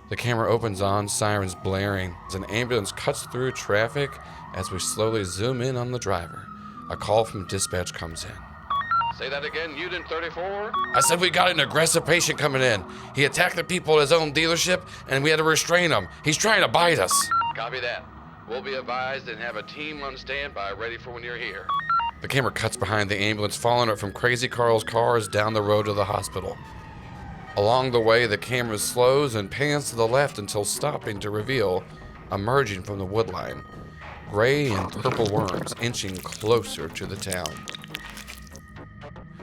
The camera opens on, sirens blaring, as an ambulance cuts through traffic as we slowly zoom in on the driver. A call from dispatch comes in. Say that again, Unit 34? I said we got an aggressive patient coming in. He attacked the people at his own dealership, and we had to restrain him. He's trying to bite us. Copy that. We'll be advised and have a team on standby ready for when you're here. The camera cuts behind the ambulance, following it from Crazy Carl's cars down the road to the hospital. Along the way, the camera slows and pans to the left until stopping to reveal, emerging from the woodline, gray and purple worms inching closer to the town.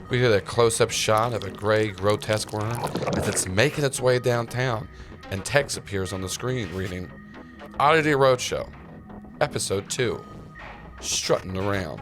We get a close-up shot of a gray, grotesque worm as it's making its way downtown, and text appears on the screen reading, Oddity Roadshow, Episode 2, Struttin' Around.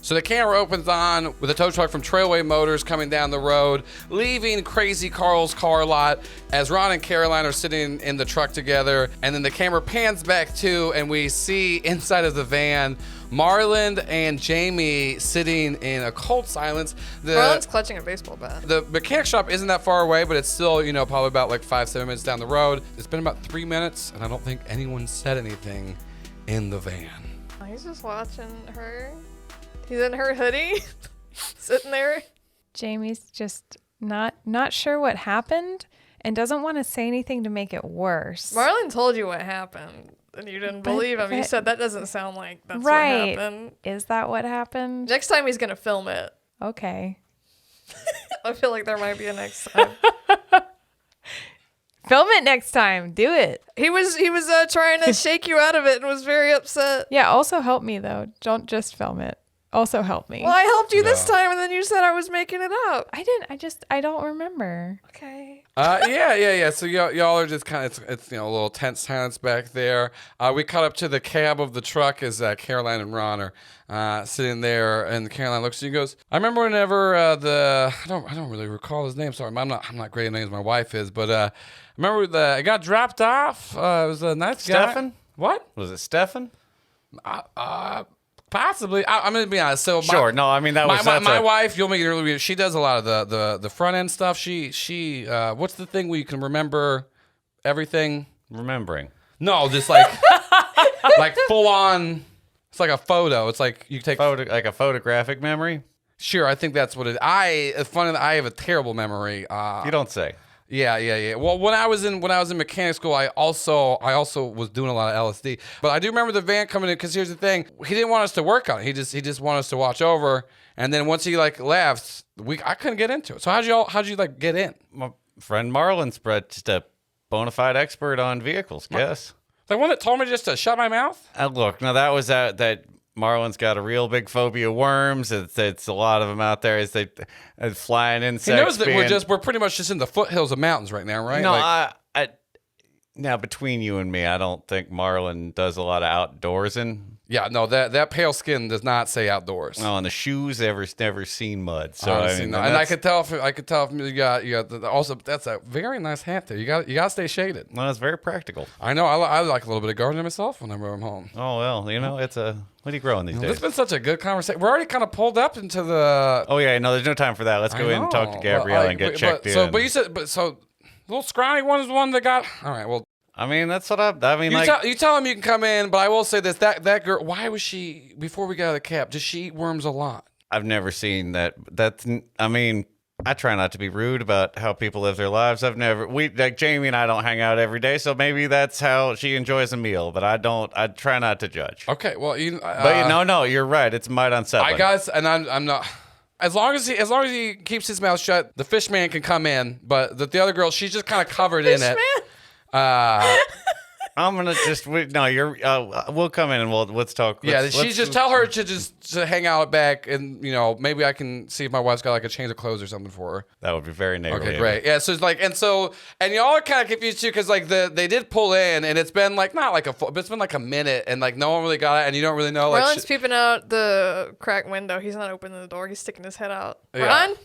So the camera opens on with a tow truck from Trailway Motors coming down the road, leaving Crazy Carl's car lot as Ron and Caroline are sitting in the truck together. And then the camera pans back too, and we see inside of the van, Marlin and Jamie sitting in a cold silence. Marlin's clutching a baseball bat. The mechanic shop isn't that far away, but it's still, probably about like 5-7 minutes down the road. It's been about 3 minutes, and I don't think anyone said anything in the van. He's just watching her. He's in her hoodie, sitting there. Jamie's just not sure what happened and doesn't want to say anything to make it worse. Marlin told you what happened, and you didn't believe him. You said that doesn't sound like that's right. what happened. Is that what happened? Next time he's going to film it. Okay. I feel like there might be a next time. Film it next time. Do it. He was trying to shake you out of it and was very upset. Yeah, also help me, though. Don't just film it. Also help me. Well, I helped you this time, and then you said I was making it up. I didn't. I don't remember. Okay. Yeah. So y'all are just kind of, it's a little tense silence back there. We cut up to the cab of the truck as Caroline and Ron are sitting there, and Caroline looks at you and goes, I remember whenever I don't really recall his name. Sorry, I'm not great at names. My wife is, but I remember it got dropped off. It was a nice guy. Stefan? What? Was it Stefan? Possibly. I'm going to be honest. So sure. No, I mean, that was my wife. You'll make it really. She does a lot of the front end stuff. She what's the thing where you can remember everything? Remembering. No, just like like full on. It's like a photo. It's like you take like a photographic memory. Sure, I think that's what it. It's funny that I have a terrible memory. You don't say. Yeah. Well, when I was in mechanic school, I also was doing a lot of LSD. But I do remember the van coming in because here's the thing: he didn't want us to work on it. He just wanted us to watch over. And then once he left, I couldn't get into it. So how'd you get in? My friend Marlin's just a bona fide expert on vehicles. Guess the one that told me just to shut my mouth. Look, now that was that. Marlin's got a real big phobia of worms. It's a lot of them out there. It's flying insects. He knows that we're pretty much just in the foothills of mountains right now, right? No, now between you and me, I don't think Marlin does a lot of outdoorsing. Yeah, no, that pale skin does not say outdoors. No, and the shoes never seen mud. So and I could tell if you got also that's a very nice hat there. You got to stay shaded. Well, it's very practical. I know. I like a little bit of gardening myself whenever I'm home. Oh well, it's a. What are you growing these days? It's been such a good conversation. We're already kind of pulled up into the. Oh yeah, no, there's no time for that. Let's go in and talk to Gabrielle and get checked in. But you said, so little scrawny one is one that got. All right, well. I mean, that's what I mean. You tell him you can come in, but I will say this: that girl. Why was she before we got out of the cab? Does she eat worms a lot? I've never seen that. I mean, I try not to be rude about how people live their lives. Like Jamie and I don't hang out every day, so maybe that's how she enjoys a meal. But I try not to judge. Okay, well, But no, you're right. It's might unsettling. I guess, and I'm not. As long as he keeps his mouth shut, the fish man can come in. But the other girl, she's just kind of covered in it. I'm gonna we'll come in and let's talk. Tell her to hang out back, and maybe I can see if my wife's got like a change of clothes or something for her. That would be very neighborly. Okay, great. Yeah, so it's like, and y'all are kind of confused too, because like they did pull in, and it's been like not like but it's been like a minute, and like no one really got it, and you don't really know. Marlin's peeping out the crack window. He's not opening the door. He's sticking his head out. Yeah. Ron?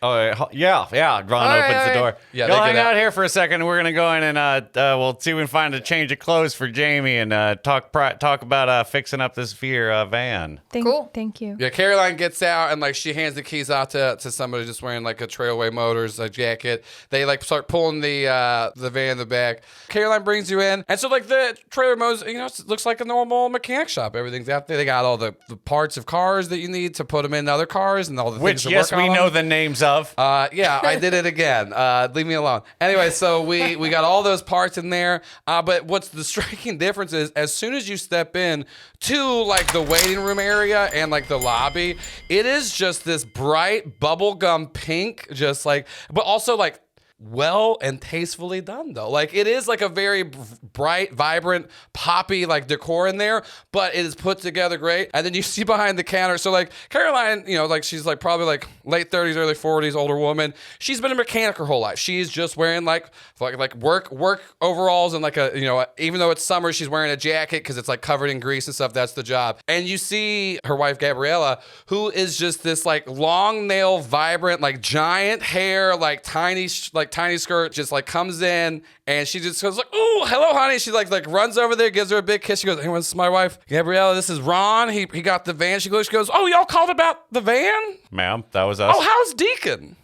Oh, yeah. Ron opens the door. Yeah, Y'all hang out here for a second. We're going to go in and we'll see if we can find a change of clothes for Jamie and talk about fixing up this Veer van. Cool. Thank you. Yeah, Caroline gets out and like she hands the keys out to somebody just wearing like a Trailway Motors jacket. They like start pulling the van in the back. Caroline brings you in, and so like the Trailway Motors, it looks like a normal mechanic shop. Everything's out there. They got all the parts of cars that you need to put them in other cars and all the things. Which yes, we know the names of. Yeah, I did it again. Leave me alone. Anyway, so we got all those parts in there. But what's the striking difference is as soon as you step in to like the waiting room area and like the lobby, it is just this bright bubblegum pink, just like, but also like well and tastefully done though. Like it is like a very bright, vibrant, poppy like decor in there, but it is put together great. And then you see behind the counter, so like Caroline, like she's like probably like late 30s, early 40s, older woman. She's been a mechanic her whole life. She's just wearing like work overalls and like even though it's summer, she's wearing a jacket because it's like covered in grease and stuff. That's the job. And you see her wife Gabriella, who is just this like long nail, vibrant, like giant hair, like tiny skirt, just like comes in and she just goes like, "Ooh, hello, honey." She like runs over there, gives her a big kiss. She goes, "Hey, this is my wife, Gabriella. This is Ron. He got the van." She goes, "Oh, y'all called about the van?" Ma'am, that was us. Oh, how's Deacon?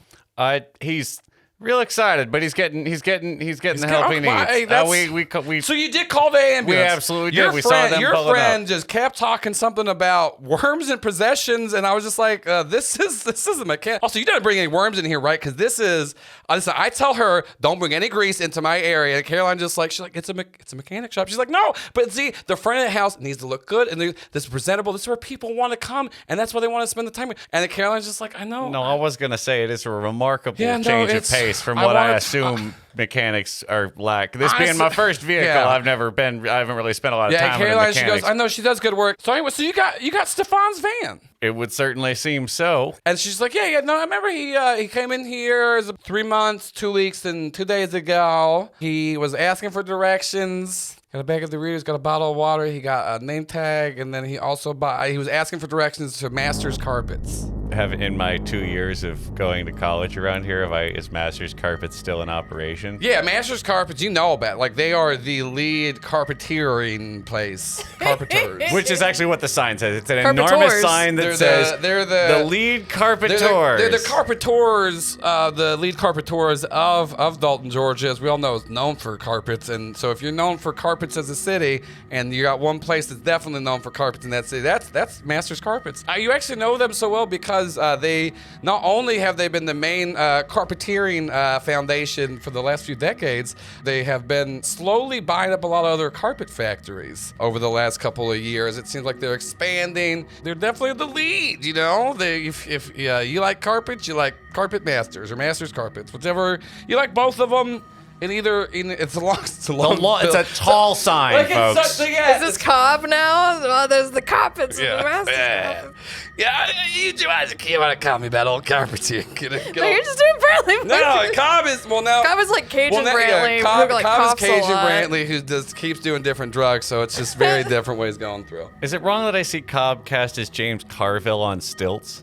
He's real excited, but he's getting the help he needs. We So you did call the ambulance. We absolutely did. We saw them. Your friend just kept talking something about worms and possessions, and I was just like, "This is a mechanic." Also, you didn't bring any worms in here, right? Because this is. Listen, I tell her don't bring any grease into my area. And Caroline she's like, it's a mechanic shop. She's like, "No, but see, the front of the house needs to look good, and this is presentable. This is where people want to come, and that's where they want to spend the time with." And then Caroline's just like, "I know." No, I was gonna say it is a remarkable change of pace from what I assume mechanics are like. This being my first vehicle, I haven't really spent a lot of time in Caroline, mechanics. she goes, "I know she does good work." So anyway, so you got Stefan's van. It would certainly seem so. And she's like, yeah, no, I remember he came in here 3 months, 2 weeks, and 2 days ago. He was asking for directions. Got a bag of Doritos, got a bottle of water. He got a name tag, and then he was asking for directions to Masters Carpets. In my 2 years of going to college around here, is Masters Carpets still in operation? Yeah, Masters Carpets, you know about. Like, they are the lead carpeteering place. Carpeters. Which is actually what the sign says. It's an enormous sign that says they're the lead carpeters. They're the carpeters, the lead carpeters of Dalton, Georgia. As we all know, is known for carpets. And so if you're known for carpets as a city, and you got one place that's definitely known for carpets in that city, that's Masters Carpets. You actually know them so well because they not only have they been the main carpeteering foundation for the last few decades, they have been slowly buying up a lot of other carpet factories over the last couple of years. It seems like they're expanding. They're definitely the lead, if you like carpets, you like Carpet Masters or Masters Carpets, whichever. You like both of them. It's a tall sign, folks. Is this Cobb now? Well, there's the carpets. Yeah. And the Masters. Yeah, you guys keep on calling me about old carpeting. No, you're just doing Brantley. No, Cobb is Cobb is like Cajun Brantley. Cobb is Cajun Brantley who just keeps doing different drugs, so it's just very different ways going through. Is it wrong that I see Cobb cast as James Carville on stilts?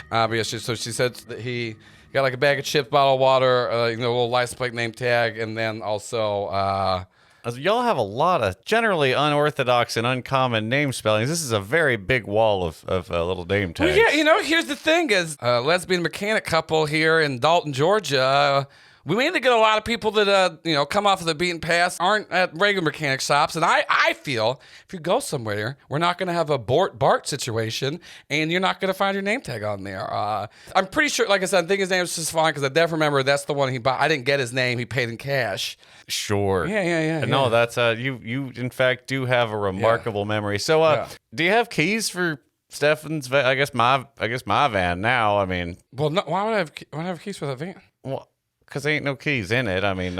So she said that he got like a bag of chips, bottle of water, a little license plate name tag, and then also. Y'all have a lot of generally unorthodox and uncommon name spellings. This is a very big wall of little name tags. Well, yeah, here's the thing: is lesbian mechanic couple here in Dalton, Georgia. we mainly get a lot of people that, come off of the beaten path, aren't at regular mechanic shops. And I feel if you go somewhere, we're not going to have a Bart situation, and you're not going to find your name tag on there. I'm pretty sure, like I said, I think his name was just fine because I definitely remember that's the one he bought. I didn't get his name. He paid in cash. Sure. Yeah. No, that's you in fact do have a remarkable memory. So do you have keys for Stefan's van? I guess my van now. I mean, well, no, why would I have keys for that van? Well, because there ain't no keys in it. I mean,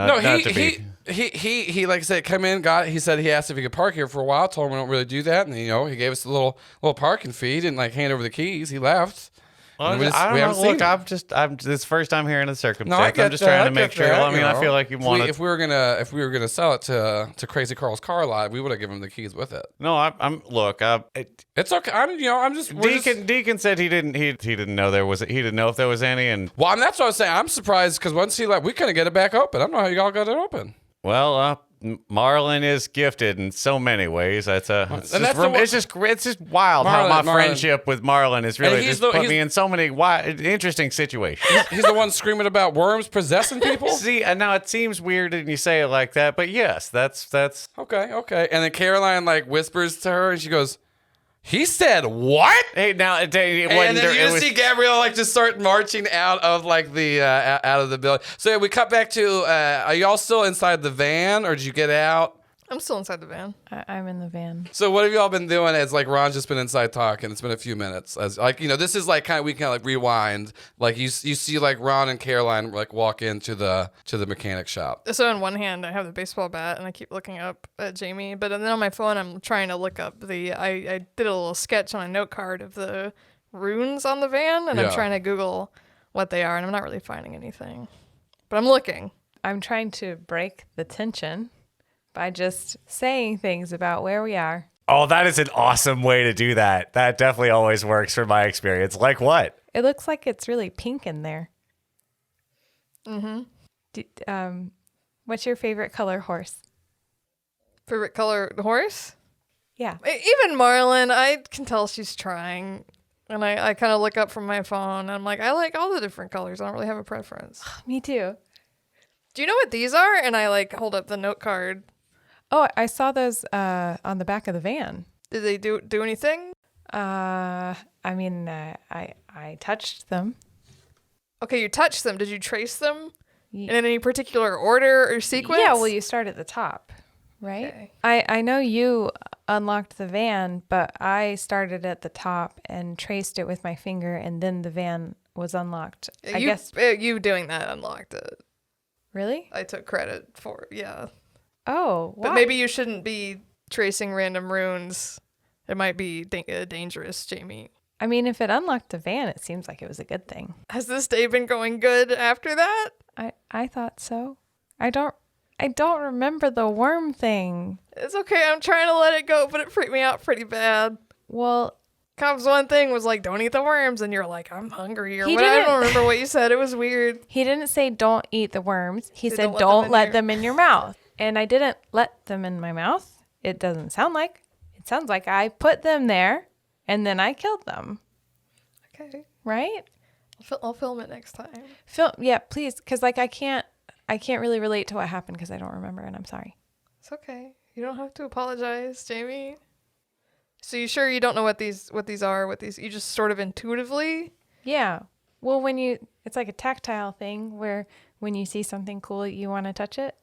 he like I said, come in, he said he asked if he could park here for a while. Told him we don't really do that, and he gave us a little parking fee. Didn't like hand over the keys. He left. Well, I don't know. Look, I'm this is the first time hearing the circumstance. I'm just trying to make sure. I mean, I feel like you want. If we were gonna sell it to Crazy Carl's car lot, we would have given him the keys with it. No, it's okay. I'm just. Deacon said he didn't know there was. He didn't know if there was any, and well, that's what I was saying. I'm surprised because once he left, we couldn't get it back open. I don't know how y'all got it open. Well, Marlin is gifted in so many ways. It's just wild how my friendship with Marlin is really just put me in so many interesting situations. He's the one screaming about worms possessing people. See, and now it seems weird when you say it like that, but yes, that's okay. And then Caroline like whispers to her, and she goes, "He said what?" Hey, now and then you see Gabrielle like just start marching out of like the out of the building. So yeah, we cut back to. Are y'all still inside the van, or did you get out? I'm still inside the van. I'm in the van. So what have y'all been doing? As like Ron's just been inside talking. It's been a few minutes. As like this is like we kind of like rewind. Like you see like Ron and Caroline like walk into the mechanic shop. So in one hand I have the baseball bat and I keep looking up at Jamie, but then on my phone I'm trying to look up I did a little sketch on a note card of the runes on the van, and I'm trying to Google what they are, and I'm not really finding anything, but I'm looking. I'm trying to break the tension by just saying things about where we are. Oh, that is an awesome way to do that. That definitely always works from my experience. Like what? It looks like it's really pink in there. What's your favorite color horse? Favorite color horse? Yeah. Even Marlin, I can tell she's trying. And I kind of look up from my phone, and I'm like, I like all the different colors. I don't really have a preference. Me too. Do you know what these are? And I like hold up the note card. Oh, I saw those on the back of the van. Did they do anything? I touched them. Okay, you touched them. Did you trace them in any particular order or sequence? Yeah, well, you start at the top, right? Okay. I know you unlocked the van, but I started at the top and traced it with my finger, and then the van was unlocked. I guess you doing that unlocked it. Really? I took credit for it, yeah. Oh, why? But maybe you shouldn't be tracing random runes. It might be dangerous, Jamie. I mean, if it unlocked the van, it seems like it was a good thing. Has this day been going good after that? I thought so. I don't remember the worm thing. It's okay. I'm trying to let it go, but it freaked me out pretty bad. Well, Cop's one thing was like, don't eat the worms, and you're like, I'm hungry, or what? I don't remember what you said. It was weird. He didn't say don't eat the worms. He said don't let them in your mouth. And I didn't let them in my mouth. It doesn't sound like. It sounds like I put them there, and then I killed them. Okay. Right? I'll film it next time. Yeah, please, because like I can't really relate to what happened because I don't remember, and I'm sorry. It's okay. You don't have to apologize, Jamie. So you sure you don't know what these are? You just sort of intuitively? Yeah. Well, it's like a tactile thing where when you see something cool, you want to touch it.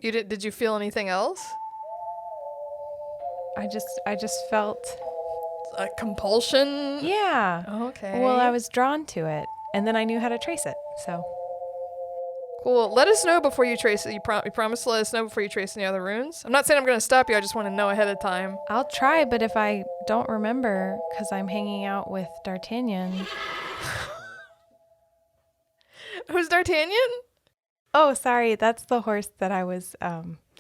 Did you feel anything else? I just felt a compulsion. Yeah. Oh, okay. Well, I was drawn to it, and then I knew how to trace it. So. Cool. Let us know before you trace it. You promise to let us know before you trace any other runes? I'm not saying I'm going to stop you. I just want to know ahead of time. I'll try, but if I don't remember, because I'm hanging out with D'Artagnan. Who's D'Artagnan? Oh, sorry. That's the horse that I was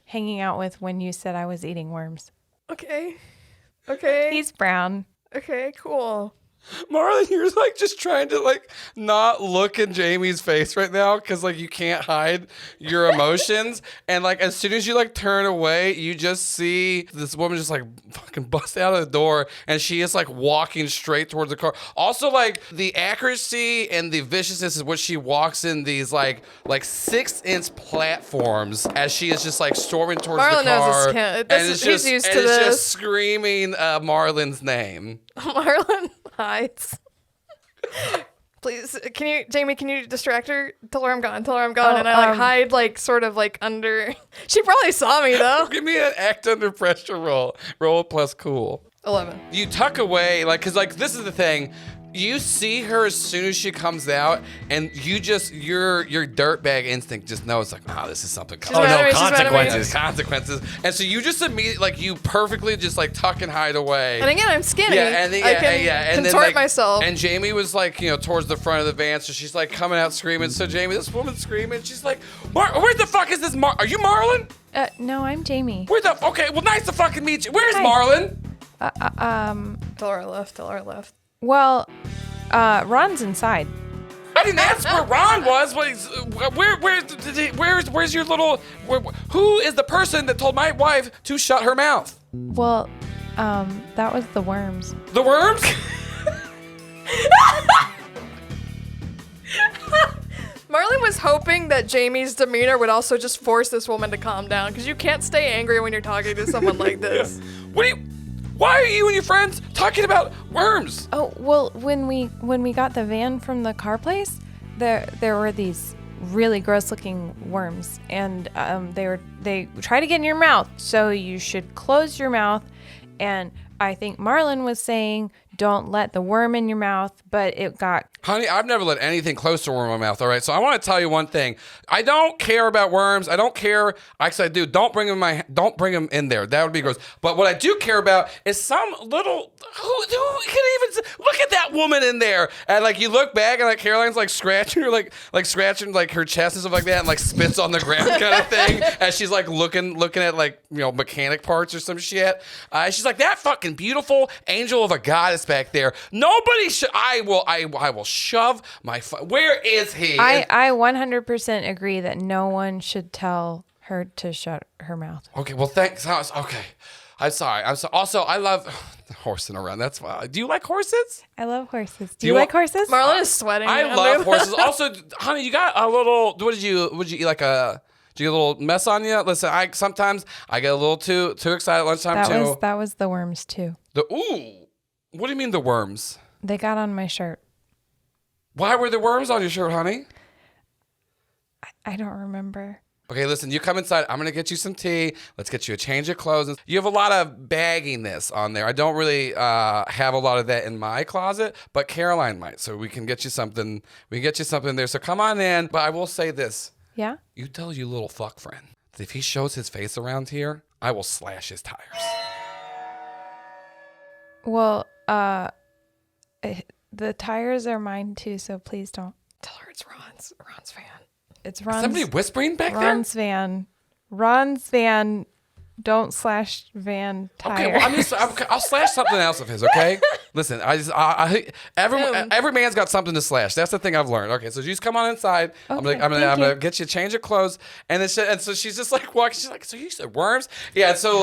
hanging out with when you said I was eating worms. Okay. He's brown. Okay, cool. Marlin, you're like just trying to like not look in Jamie's face right now because like you can't hide your emotions. And like as soon as you like turn away, you just see this woman just like fucking bust out of the door, and she is like walking straight towards the car. Also, like the accuracy and the viciousness is what she walks in these like 6-inch platforms as she is just like storming towards Marlin the car. knows his kid. He's used to this. Just screaming Marlin's name. Marlin hides. Please, Jamie, can you distract her? Tell her I'm gone. And I like hide like sort of like under. She probably saw me though. Give me an act under pressure roll. Roll plus cool. 11. You tuck away, like, cause like this is the thing. You see her as soon as she comes out, and you just your dirtbag instinct just knows like, oh, this is something coming. Oh no, consequences. And so you just immediately like you perfectly just like tuck and hide away. And again, I'm skinny. I can contort then, myself. And Jamie was like, towards the front of the van, so she's like coming out screaming. So Jamie, this woman's screaming. She's like, where the fuck is this? Are you Marlin? No, I'm Jamie. Okay, well, nice to fucking meet you. Where's Marlin? Tell her I left. Well, Ron's inside. I didn't ask where Ron was. Where's your little? Who is the person that told my wife to shut her mouth? Well, that was the worms. The worms? Marlin was hoping that Jamie's demeanor would also just force this woman to calm down, because you can't stay angry when you're talking to someone like this. Yeah. Why are you and your friends talking about worms? Oh, well, when we got the van from the car place, there were these really gross-looking worms, and they try to get in your mouth, so you should close your mouth. And I think Marlin was saying, don't let the worm in your mouth, but it got... Honey, I've never let anything close to a worm in my mouth, all right? So I want to tell you one thing. I don't care about worms. I don't care. Actually, I do. Don't bring them in there. That would be gross. But what I do care about is some little... Who can even... Look at that woman in there. And, like, you look back and, like, Caroline's, like, scratching her, like scratching, like, her chest and stuff like that and, like, spits on the ground kind of thing as she's, like, looking at, like, mechanic parts or some shit. She's like, that fucking beautiful angel of a goddess back there. Nobody should... I will shove my... Where is he? I 100% agree that no one should tell her to shut her mouth. Okay, well, thanks. Okay. I'm sorry. Also, I love horsing around. That's why. Do you like horses? I love horses. Do you like horses? Marlin is sweating. I love horses. Also, honey, you got a little... Would you eat like a... Do you get a little mess on you? Listen, sometimes I get a little too excited at lunchtime too. That was the worms too. Ooh. What do you mean the worms? They got on my shirt. Why were the worms on your shirt, honey? I don't remember. Okay, listen, you come inside. I'm going to get you some tea. Let's get you a change of clothes. You have a lot of bagginess on there. I don't really have a lot of that in my closet, but Caroline might. So we can get you something. We can get you something there. So come on in. But I will say this. Yeah? You tell your little fuck friend that if he shows his face around here, I will slash his tires. Well, the tires are mine too, so please don't. Tell her it's Ron's van. It's Ron's. Is somebody whispering back Ron's there? van. Ron's van. Don't slash van tire. Okay, well, I'll slash something else of his. Okay, listen. Every man's got something to slash. That's the thing I've learned. Okay, so you just come on inside. Okay, I'm gonna get you a change of clothes, and so she's just like walking. She's like, so you said worms? Yeah. So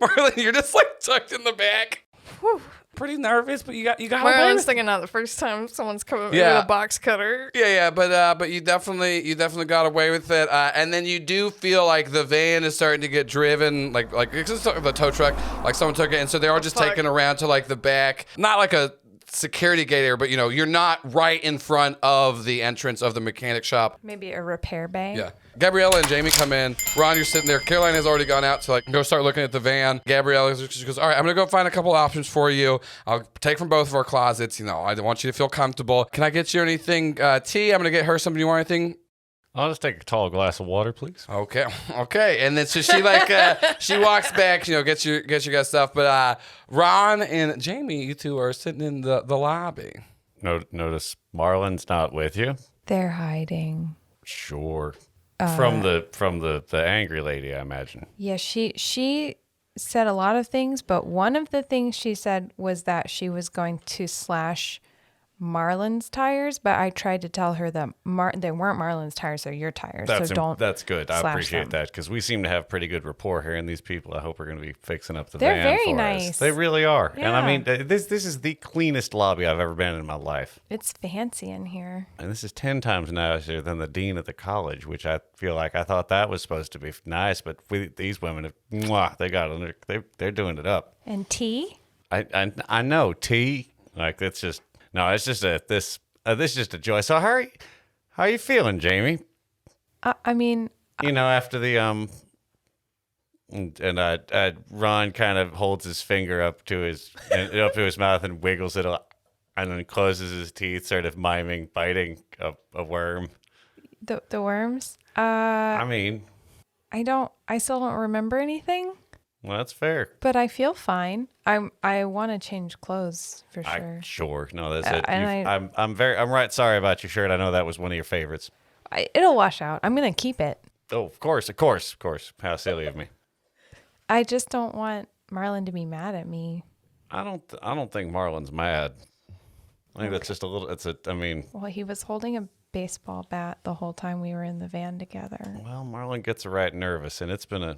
Marlin, you're just like tucked in the back. Whew. Pretty nervous, but you got. Marlin's thinking not the first time someone's coming with a box cutter. Yeah, but you definitely got away with it, and then you do feel like the van is starting to get driven, like it's the tow truck, like someone took it, and so they are just taken around to like the back, not like a security gate area, but you're not right in front of the entrance of the mechanic shop. Maybe a repair bay. Yeah. Gabriella and Jamie come in. Ron, you're sitting there. Caroline has already gone out to like go start looking at the van. Gabriella she goes, all right, I'm gonna go find a couple options for you. I'll take from both of our closets. I want you to feel comfortable. Can I get you anything tea? I'm gonna get her something. You want anything? I'll just take a tall glass of water, please. Okay. And then so she she walks back, gets your guys stuff. But Ron and Jamie, you two are sitting in the lobby. Notice Marlin's not with you. They're hiding. Sure. From the angry lady, I imagine. Yeah, she said a lot of things, but one of the things she said was that she was going to slash Marlin's tires, but I tried to tell her that they weren't Marlin's tires, they're your tires. That's good. I appreciate that because we seem to have pretty good rapport here, and these people I hope are going to be fixing up the van They're very for nice. us. They really are. Yeah. And I mean, this is the cleanest lobby I've ever been in my life. It's fancy in here. And this is 10 times nicer than the dean of the college, which I feel like I thought that was supposed to be nice, but these women, they got it. They're doing it up. And tea? I know tea. Like it's just. No, it's just this is just a joy. So how are you feeling, Jamie? I mean, after the Ron kind of holds his finger up to his mouth and wiggles it, and then closes his teeth, sort of miming biting a worm. The worms. I mean, I still don't remember anything. Well, that's fair. But I feel fine. I want to change clothes for sure. Sure. No, that's it. And I'm right sorry about your shirt. I know that was one of your favorites. It'll wash out. I'm gonna keep it. Oh, of course. How silly of me. I just don't want Marlin to be mad at me. I don't think Marlin's mad. I think that's just a little. Well, he was holding a baseball bat the whole time we were in the van together. Well, Marlin gets right nervous, and it's been a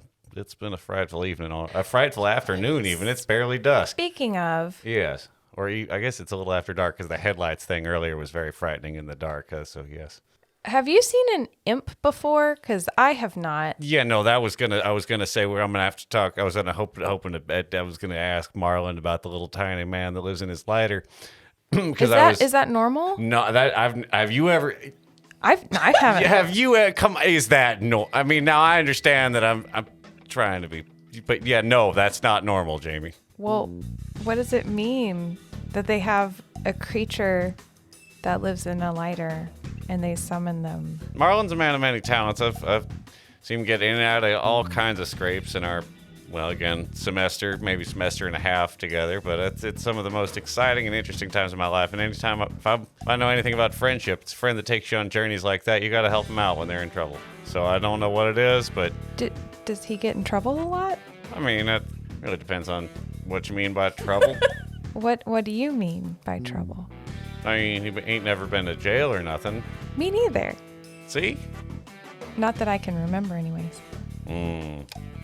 frightful evening, a frightful afternoon even. It's barely dusk. Speaking of. Yes. Or I guess it's a little after dark because the headlights thing earlier was very frightening in the dark. So, yes. Have you seen an imp before? Because I have not. Yeah, no, I was gonna say where I'm gonna have to talk. I was I was gonna ask Marlin about the little tiny man that lives in his lighter. Is that normal? No, have you ever? I haven't. Have you is that no? I mean, now I understand that I'm trying to be, but yeah, no, that's not normal, Jamie. Well, what does it mean that they have a creature that lives in a lighter and they summon them? Marlin's a man of many talents. I've seen him get in and out of all kinds of scrapes in our, semester and a half together, but it's some of the most exciting and interesting times of my life. And anytime if I know anything about friendship, it's a friend that takes you on journeys like that. You got to help them out when they're in trouble. So I don't know what it is, but does he get in trouble a lot? I mean, that really depends on what you mean by trouble. What do you mean by trouble? I mean, he ain't never been to jail or nothing. Me neither. See? Not that I can remember anyways.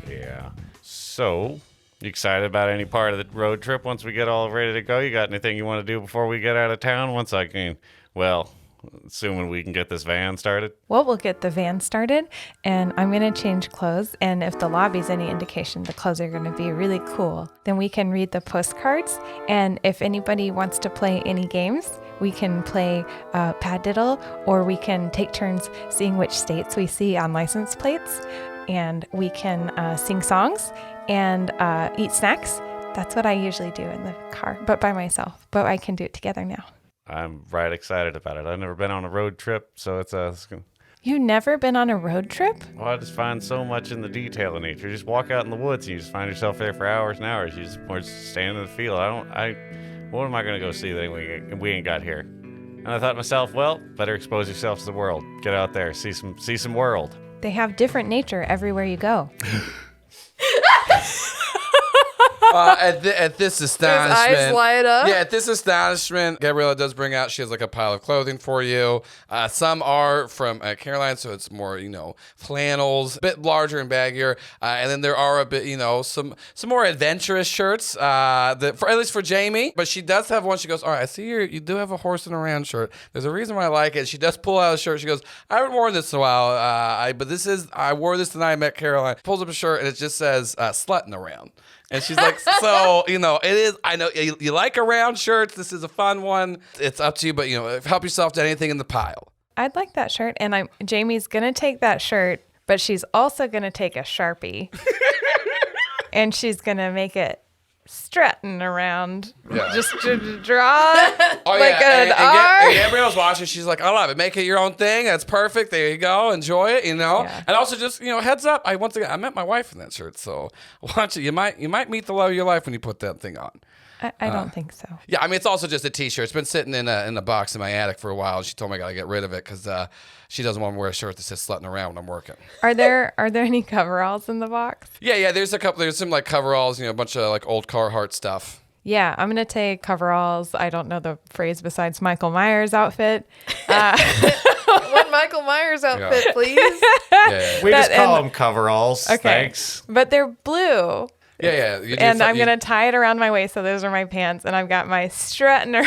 Yeah. So, you excited about any part of the road trip once we get all ready to go? You got anything you want to do before we get out of town? Assuming we can get this van started? Well, we'll get the van started, and I'm going to change clothes. And if the lobby's any indication, the clothes are going to be really cool. Then we can read the postcards. And if anybody wants to play any games, we can play Padiddle, or we can take turns seeing which states we see on license plates. And we can sing songs and eat snacks. That's what I usually do in the car, but by myself. But I can do it together now. I'm right excited about it. I've never been on a road trip, so it's You've never been on a road trip? Well, I just find so much in the detail in nature. You just walk out in the woods and you just find yourself there for hours and hours. You just stand in the field. What am I going to go see that we ain't got here? And I thought to myself, well, better expose yourself to the world. Get out there, see some world. They have different nature everywhere you go. At this astonishment, his eyes light up. Yeah, at this astonishment, Gabriella does bring out. She has like a pile of clothing for you. Some are from Caroline, so it's more flannels, a bit larger and baggier. And then there are a bit some more adventurous shirts. At least for Jamie, but she does have one. She goes, all right, I see you do have a horsing around shirt. There's a reason why I like it. She does pull out a shirt. She goes, I haven't worn this in a while. I wore this the night I met Caroline. Pulls up a shirt and it just says sluttin' around. And she's like, so, it is, I know you like a round shirts. This is a fun one. It's up to you, but, help yourself to anything in the pile. I'd like that shirt. And Jamie's going to take that shirt, but she's also going to take a Sharpie. And she's going to make it strutting around. Yeah. Just to draw an R. And Gabrielle's watching. She's like, I love it. Make it your own thing. That's perfect. There you go. Enjoy it, Yeah. And also just, heads up. I met my wife in that shirt. So watch it. You might meet the love of your life when you put that thing on. I don't think so. Yeah, I mean, it's also just a T-shirt. It's been sitting in a box in my attic for a while. She told me I gotta get rid of it because she doesn't want to wear a shirt that says "slutting around" when I'm working. Are there any coveralls in the box? Yeah. There's a couple. There's some like coveralls. A bunch of like old Carhartt stuff. Yeah, I'm gonna take coveralls. I don't know the phrase besides Michael Myers outfit. One Michael Myers outfit, please. Yeah. We just call them coveralls. Okay, Thanks. but they're blue. Yeah. And I'm gonna tie it around my waist, so those are my pants, and I've got my Struttin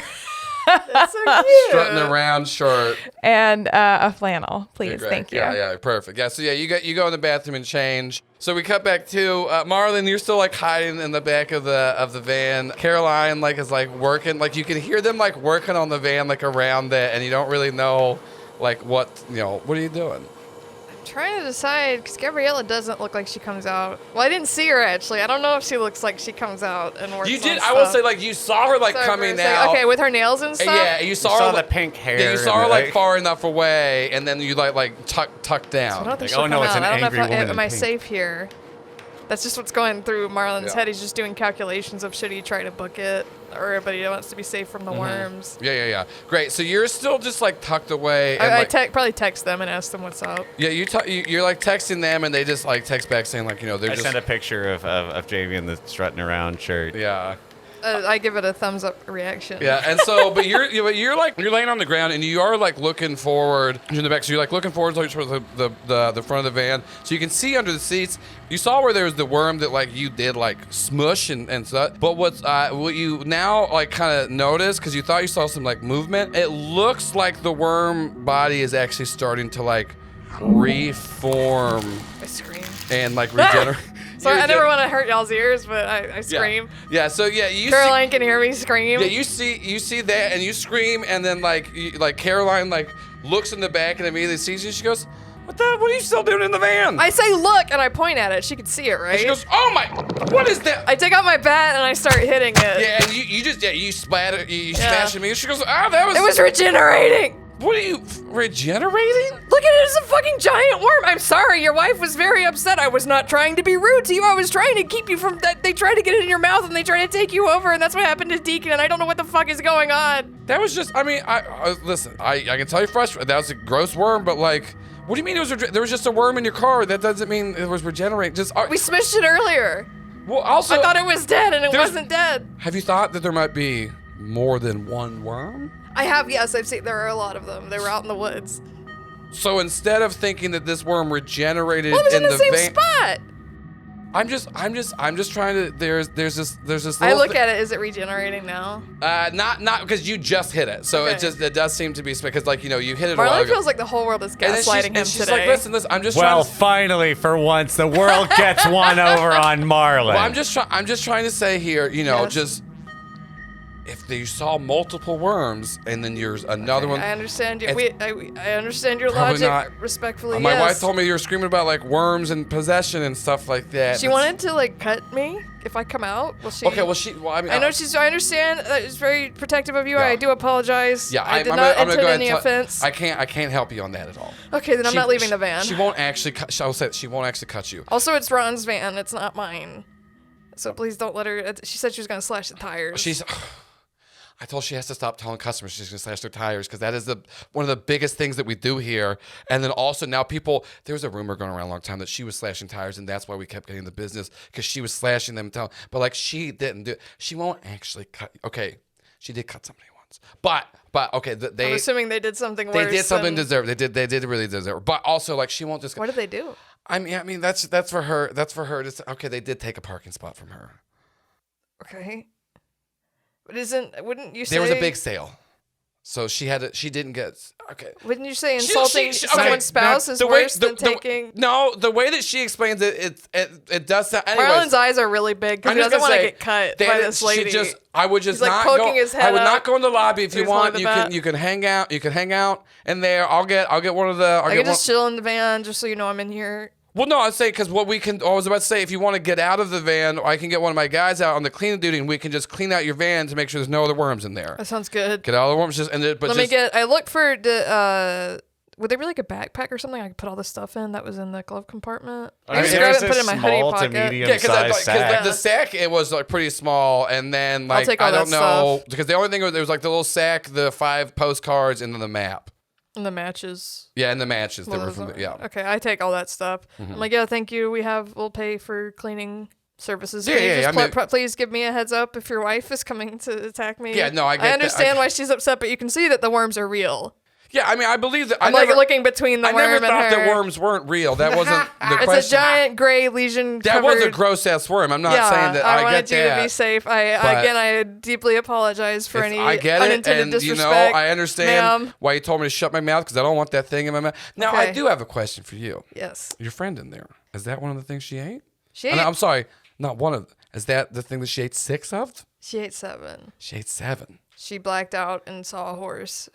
That's so cute. strutting around shirt. and a flannel, please. Great. Thank you. Yeah, perfect. Yeah, so you go in the bathroom and change. So we cut back to Marlin. You're still like hiding in the back of the van. Caroline like is like working. Like you can hear them like working on the van like around that, and you don't really know like what are you doing? Trying to decide because Gabriella doesn't look like she comes out. Well, I didn't see her actually. I don't know if she looks like she comes out and works. You did. on I will stuff. say like you saw her like Sorry for coming a second. out. Okay, with her nails and stuff. Yeah, you saw her the pink hair. Yeah, you saw her and like far enough away, and then you like tuck down. I don't think Like, she'll oh, no, come it's out. an I don't know angry if woman in am I pink. safe here? That's just what's going through Marlin's Yeah. head. He's just doing calculations of should he try to book it, but he wants to be safe from the worms. Yeah. Great. So you're still just like tucked away. And, I like, probably text them and ask them what's up. yeah, you're like texting them, and they just like text back saying like they're I just sent a picture of Jamie in the strutting around shirt. yeah. I give it a thumbs up reaction. Yeah, and so, but you're laying on the ground, and you are like looking forward in the back. So you're like looking forward to the front of the van, so you can see under the seats. You saw where there was the worm that like you did like smush and stuff. But what you now like kind of notice because you thought you saw some like movement. It looks like the worm body is actually starting to like reform I scream. and like regenerate. Sorry, I never want to hurt y'all's ears, but I scream. Yeah. So yeah, you Caroline can hear me scream. Yeah, you see that, and you scream, and then like Caroline like looks in the back and immediately sees you. She goes, "What are you still doing in the van?" I say look, and I point at it. She can see it, right? And she goes, "Oh my, what is that?" I take out my bat and I start hitting it. Yeah, and you splatter, you smash at me. She goes, "Oh, that was." It was regenerating. What are you regenerating? Look at it, it's a fucking giant worm. I'm sorry, your wife was very upset. I was not trying to be rude to you. I was trying to keep you from that. They tried to get it in your mouth and they tried to take you over, and that's what happened to Deacon, and I don't know what the fuck is going on. That was just. I mean, listen. I can tell you frustrated. That was a gross worm, but like, what do you mean it was? There was just a worm in your car. That doesn't mean it was regenerating. Just We smushed it earlier. well, also. I thought it was dead, and it there's- wasn't dead. Have you thought that there might be more than one worm? I have, yes, I've seen, there are a lot of them. They were out in the woods. So instead of thinking that this worm regenerated Well, it was in the same van, spot. I'm just trying to. There's this. Little I look at it, is it regenerating now? not because you just hit it. So Okay. it does seem to be because like you hit it a while Marlon ago. feels like the whole world is And then gaslighting him she's today. like, listen, I'm just Well, trying to. finally, for once, the world gets one over on Marlin. Well, I'm just trying to say here, Yes. just if you saw multiple worms and then there's another one. I understand you. It's I understand your probably logic. not- Respectfully, My yes. wife told me you were screaming about like worms and possession and stuff like that. She wanted to like cut me if I come out. Will she? Okay, well, I mean, I know she's. I understand that it's very protective of you. Yeah. I do apologize. Yeah, I did I'm not gonna intend go ahead any and offense. I can't help you on that at all. Okay, then I'm not leaving the van. She won't actually cut. I will say she won't actually cut you. Also, it's Ron's van. It's not mine. So please don't let her. She said she was gonna slash the tires. I told her she has to stop telling customers she's gonna slash their tires because that is one of the biggest things that we do here. And then also now there was a rumor going around a long time that she was slashing tires, and that's why we kept getting the business because she was slashing them. But like she didn't do. She won't actually cut. Okay, she did cut somebody once, but okay, I'm assuming they did something worse. they did something than- deserved. They did really deserve. But also like she won't just. What did they do? I mean that's for her. That's for her. Okay, they did take a parking spot from her. Okay. But wouldn't you say There was a big sale, so she didn't get. Okay. Wouldn't you say insulting okay, someone's spouse is worse than taking? No, the way that she explains it does sound. Anyways, Marlon's eyes are really big because I'm he just doesn't gonna want to say get cut by this lady. I would just He's, like, not poking go. his I head would not up. go in the lobby if you He's holding want. the You bat. can hang out. You can hang out in there. I'll get one of the. I can just chill in the van just so you know I'm in here. Well, no, I'd say because I was about to say, if you want to get out of the van, I can get one of my guys out on the cleaning duty, and we can just clean out your van to make sure there's no other worms in there. That sounds good. Get all the worms, I look for would they be like a backpack or something I could put all this stuff in that was in the glove compartment? I mean, just grab it and there's put it in my hoodie small to pocket. medium Yeah, because size sack. the sack, it was like pretty small, and then like take all I don't that know stuff. because the only thing was there was like the little sack, the 5 postcards, and then the map. And the matches. Yeah, and the matches that Well, were those from are- yeah. Okay, I take all that stuff. I'm like, yeah, thank you. We'll pay for cleaning services. Yeah, Can you yeah, just I mean- please give me a heads up if your wife is coming to attack me? Yeah, no, I get that. understand why she's upset, but you can see that the worms are real. Yeah, I mean, I believe that. I'm like looking between the I worm never and thought her. that worms weren't real. That wasn't the question. It's a giant gray lesion. That was a covered- gross ass worm. I'm not yeah, saying that. I I wanted get you that. to be safe. but I deeply apologize for any I get it, unintended and disrespect. I understand ma'am. why you told me to shut my mouth because I don't want that thing in my mouth. Now I Okay. do have a question for you. Yes, Your friend in there, is that one of the things she ate? she ate. I'm sorry, not one of. Is that the thing that she ate 6 of? She ate 7. She ate 7. She blacked out and saw a horse.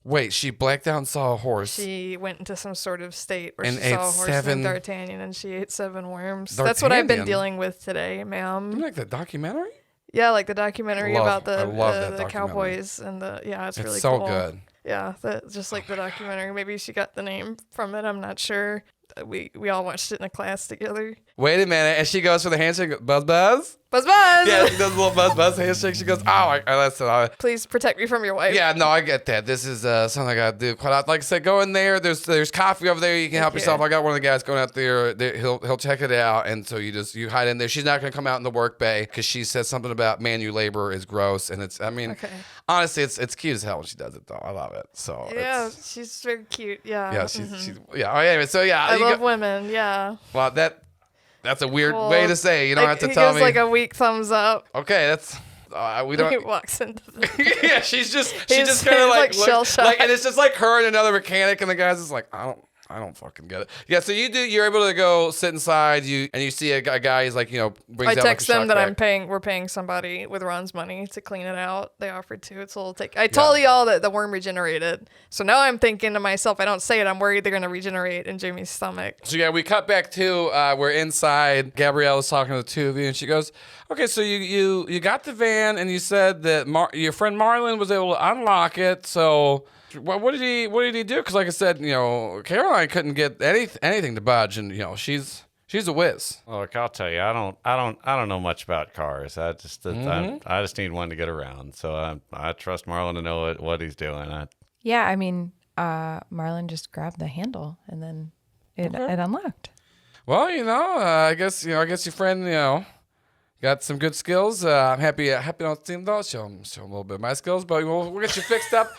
Wait, she blacked out and saw a horse. She went into some sort of state where And she ate saw a horse 7 named D'Artagnan, and she ate 7 worms. That's what I've been D'Artagnan? dealing with today, You ma'am. like the documentary? Yeah, like the documentary Love- about I love that the documentary. cowboys and it's really It's so cool. good. Yeah, just like the documentary. Maybe she got the name from it. I'm not sure. We all watched it in a class together. Wait a minute, and she goes for the handshake. Buzz, buzz. Buzz buzz. Yeah, she does a little buzz, buzz handshake. She goes, listen. Please protect me from your wife. Yeah, no, I get that. This is something I gotta do. Quite often. Like I said, go in there. There's coffee over there. You can help you. yourself. I got one of the guys going out there. He'll check it out, and so you hide in there. She's not gonna come out in the work bay because she said something about manual labor is gross, and it's. I mean, Okay. honestly, it's cute as hell when she does it though. I love it. So Yeah, it's, she's very cute. Yeah. yeah, she's yeah. Oh, anyway, so yeah, I you love go- women. Yeah. well that's a weird Well, way to say. You don't have to he tell gives me. like a weak thumbs up. Okay, that's we He don't. walks into the. Yeah, she just He's- kind of he's, like like, shell-shocked. and it's just like her and another mechanic, and the guy's just like, I don't fucking get it. Yeah, so you're able to go sit inside, you see a guy, he's like, brings I out text like a them that shock we're paying somebody with Ron's money to clean it out. They offered to. It's a little take. I told y'all that the worm regenerated. So now I'm thinking to myself, I don't say it, I'm worried they're going to regenerate in Jamie's stomach. So yeah, we cut back to we're inside. Gabrielle is talking to the two of you, and she goes, "Okay, so you got the van, and you said that your friend Marlin was able to unlock it. So what did he do? Because like I said, Caroline couldn't get anything to budge, and she's a whiz. Look, I'll tell you, I don't know much about cars. I just need one to get around. So I trust Marlin to know what he's doing. Yeah, I mean, Marlin just grabbed the handle and then it unlocked. Well, I guess your friend got some good skills. I'm happy on team though. Show him a little bit of my skills, but we'll get you fixed up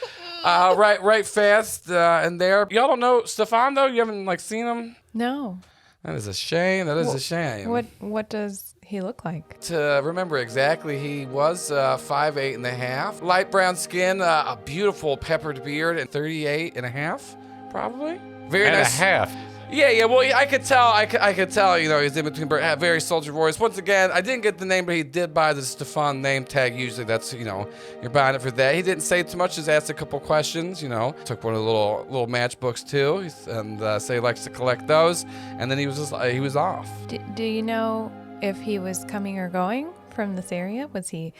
right fast in there. Y'all don't know Stefan though? You haven't seen him? No. That is a shame. That is a shame. What does he look like? To remember exactly, he was 5'8" and a half, light brown skin, a beautiful peppered beard, and 38 and a half, probably. Very And nice. a half. Yeah. Well, I could tell. I could tell. He's in between. Very soldier voice. Once again, I didn't get the name, but he did buy the Stefan name tag. Usually, that's you're buying it for that. He didn't say too much. Just asked a couple questions. Took one of the little matchbooks too, and say he likes to collect those. And then he was off. Do you know if he was coming or going from this area? Was he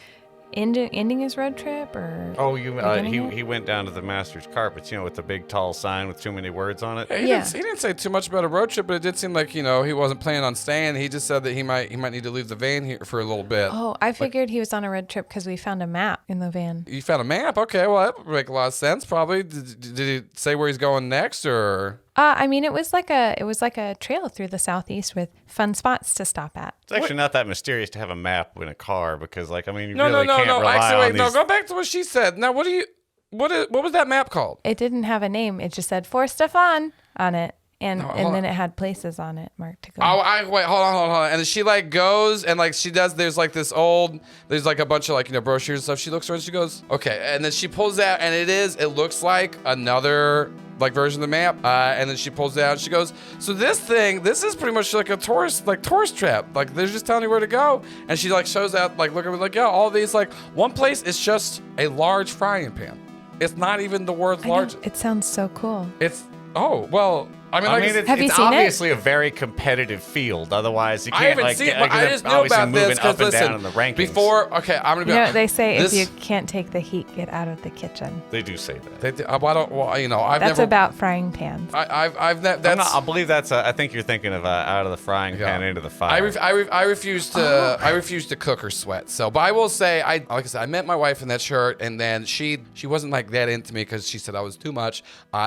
ending his road trip or? Oh, beginning it? he went down to the Master's Carpets, with the big tall sign with too many words on it. He Yeah. didn't say too much about a road trip, but it did seem like he wasn't planning on staying. He just said that he might need to leave the van here for a little bit. Oh, I figured he was on a road trip because we found a map in the van. You found a map? Okay, well that would make a lot of sense. Probably. Did he say where he's going next, or? I mean, it was like a trail through the southeast with fun spots to stop at. It's actually not that mysterious to have a map in a car because, you No. really can't rely Actually, on wait. No, these. go back to what she said. Now, what was that map called? It didn't have a name. It just said for Stefan on it, and hold then on. it had places on it marked to go. Oh, wait, hold on. And then she goes and she does. There's there's a bunch of brochures and stuff. She looks around and she goes, okay, and then she pulls out, and it looks like another version of the map. And then she pulls it out and she goes, so this is pretty much like a tourist trap. They're just telling you where to go. And she shows out look at me yeah, all these one place is just a large frying pan. It's not even the world's I know, largest. it sounds so cool. It's oh well. I mean, like, Have you it's seen it? obviously a very competitive field. Otherwise, you I can't haven't like. seen it, but I just knew about this up because and down listen, in the rankings. before, okay, I'm gonna be You know honest. what they say? This, If you can't take the heat, get out of the kitchen. They do say that. I've That's never. about frying pans. I believe that's. I think you're thinking of out of the frying pan into the fire. I refuse to cook or sweat. So, but I will say, like I said, I met my wife in that shirt, and then she wasn't like that into me because she said I was too much.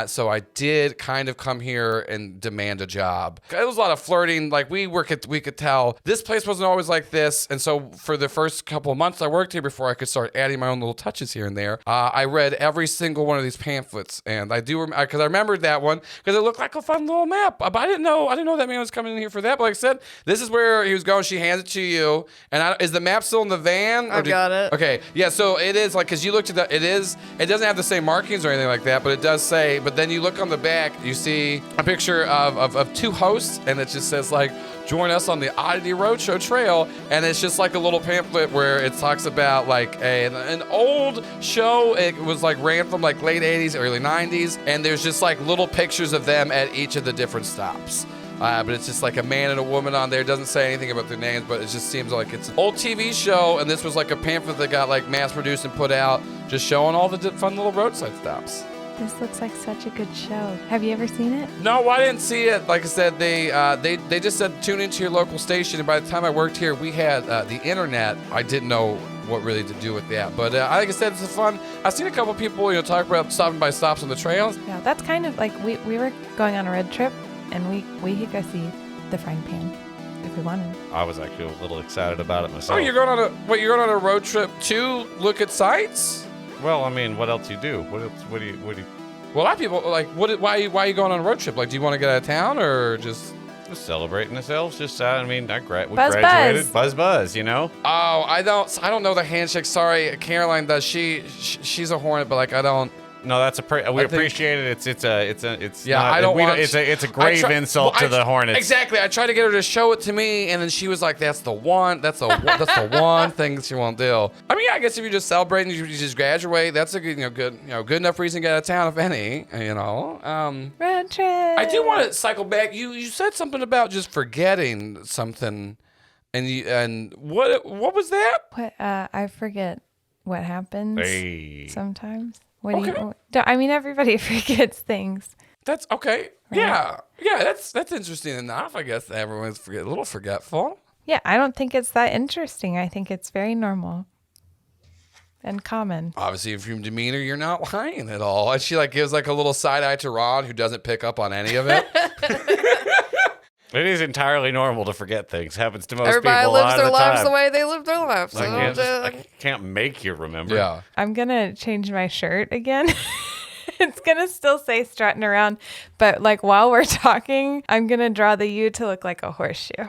So I did kind of come here and demand a job. It was a lot of flirting. Like we could tell this place wasn't always like this. And so for the first couple of months I worked here before I could start adding my own little touches here and there, I read every single one of these pamphlets, and I do because I remembered that one because it looked like a fun little map. But I didn't know that man was coming in here for that. But like I said, this is where he was going. She hands it to you, and is the map still in the van? I've got it. Okay, yeah. So it is like because you looked at it doesn't have the same markings or anything like that, but it does say. But then you look on the back, you see a picture of two hosts, and it just says like, join us on the Oddity Roadshow trail, and it's just like a little pamphlet where it talks about like an old show. It was like ran from like late 80s, early 90s, and there's just like little pictures of them at each of the different stops. But it's just like a man and a woman on there. It doesn't say anything about their names, but it just seems like it's an old TV show, and this was like a pamphlet that got like mass produced and put out, just showing all the fun little roadside stops. This looks like such a good show. Have you ever seen it? No, I didn't see it. Like I said, they just said tune into your local station. And by the time I worked here, we had the internet. I didn't know what really to do with that. But like I said, it's fun. I've seen a couple people, talk about stopping by stops on the trails. Yeah, that's kind of like we were going on a road trip, and we could go see the frying pan if we wanted. I was actually a little excited about it myself. Oh, you're going on a road trip to look at sites? Well, I mean, what else you do? What do you? Well, a lot of people like why are you going on a road trip? Like, do you want to get out of town or just celebrating ourselves? Just we Buzz, graduated. Buzz, Oh, I don't know the handshake. Sorry, Caroline does. She's a hornet, but like I don't. No, that's we appreciate it. It's yeah. Not, I don't want. It's a grave insult to the Hornets. Exactly. I tried to get her to show it to me, and then she was like, "That's the one. That's the one thing that she won't do." I mean, yeah, I guess if you're just celebrating, you just graduate. That's a good, good enough reason to get out of town, if any. Road trip. I do want to cycle back. You said something about just forgetting something, and what was that? What I forget what happens Hey. sometimes. I mean, everybody forgets things. That's okay. Right. Yeah. That's interesting enough. I guess everyone's a little forgetful. Yeah, I don't think it's that interesting. I think it's very normal and common. Obviously, if your demeanor, you're not lying at all. And she gives a little side eye to Ron, who doesn't pick up on any of it. It is entirely normal to forget things. Happens to most Everybody people. lives their lives time. the way they live their lives. So I can't make you remember. Yeah. I'm going to change my shirt again. It's going to still say strutting around. But while we're talking, I'm going to draw the U to look like a horseshoe.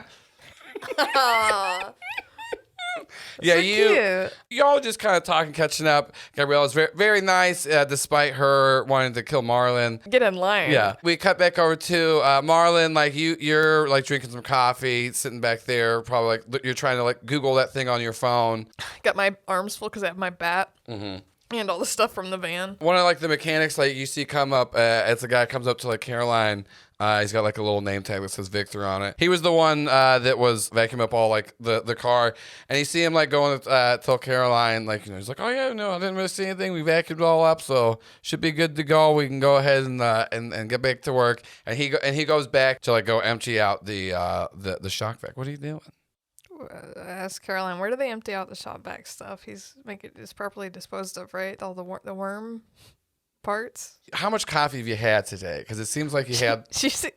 Yeah, cute. y'all just kind of talking, catching up. Gabrielle was very, very nice, despite her wanting to kill Marlin. Get in line. Yeah, we cut back over to Marlin. You're drinking some coffee, sitting back there, probably you're trying to Google that thing on your phone. Got my arms full because I have my bat. Mm-hmm. And all the stuff from the van. One of the mechanics you see come up, it's a guy comes up to Caroline. He's got a little name tag that says Victor on it. He was the one that was vacuuming up all the car, and you see him going to tell Caroline he's like, oh yeah, no, I didn't really see anything. We vacuumed it all up, so should be good to go. We can go ahead and get back to work. And he goes back to go empty out the shock vac. What are you doing? Ask Caroline, where do they empty out the shop vac stuff? It's properly disposed of, right? All the worm parts. How much coffee have you had today? Because it seems like you had.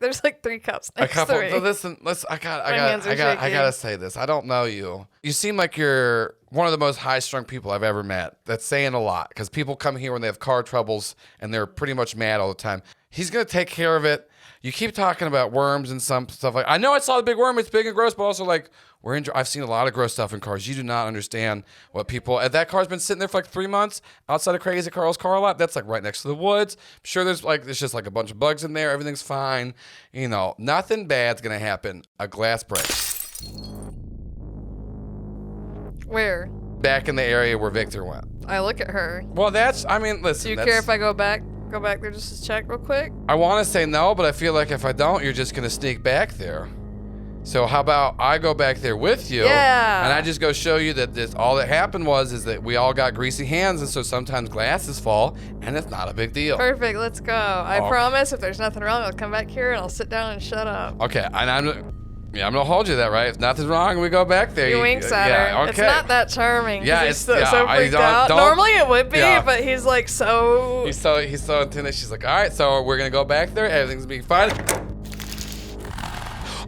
There's 3 cups. A couple. To me. So listen, I gotta say this. I don't know you. You seem like you're one of the most high-strung people I've ever met. That's saying a lot because people come here when they have car troubles and they're pretty much mad all the time. He's gonna take care of it. You keep talking about worms and some stuff I know I saw the big worm. It's big and gross, but also I've seen a lot of gross stuff in cars. You do not understand what people. That car's been sitting there for 3 months outside of Crazy Carl's car lot. That's right next to the woods. I'm sure there's just a bunch of bugs in there. Everything's fine. Nothing bad's gonna happen. A glass breaks. Where? Back in the area where Victor went. I look at her. Well, listen. Do you care if I go back? go back there just to check real quick? I want to say no, but I feel like if I don't, you're just gonna sneak back there. So how about I go back there with you? Yeah. And I just go show you that this all that happened is that we all got greasy hands, and so sometimes glasses fall, and it's not a big deal. Perfect, let's go. I Okay. promise if there's nothing wrong, I'll come back here and I'll sit down and shut up. Okay, and I'm gonna hold you that, right? If nothing's wrong, we go back there. He winks at her. Yeah, okay. It's not that charming. 'cause Yeah, he's it's- so, yeah, so I freaked don't- out. don't- Normally it would be, yeah. but he's like so. He's so intimidated. She's like, all right, so we're gonna go back there. Everything's gonna be fine.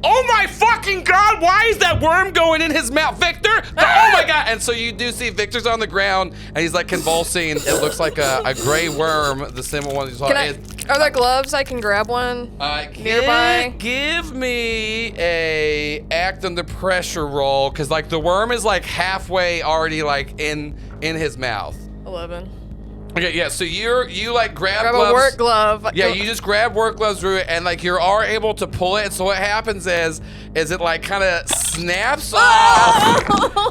Oh my fucking God! Why is that worm going in his mouth, Victor? Oh my God! And so you do see Victor's on the ground, and he's like convulsing. It looks like a gray worm, the similar one you saw. Are there gloves? I can grab one. Nearby? Give me a act under pressure roll, cause like the worm is like halfway already like in his mouth. 11. Okay, yeah. So you like grab Grab a work glove. Yeah, you just grab work gloves through it, and like you are able to pull it. And so what happens is it like kind of snaps off,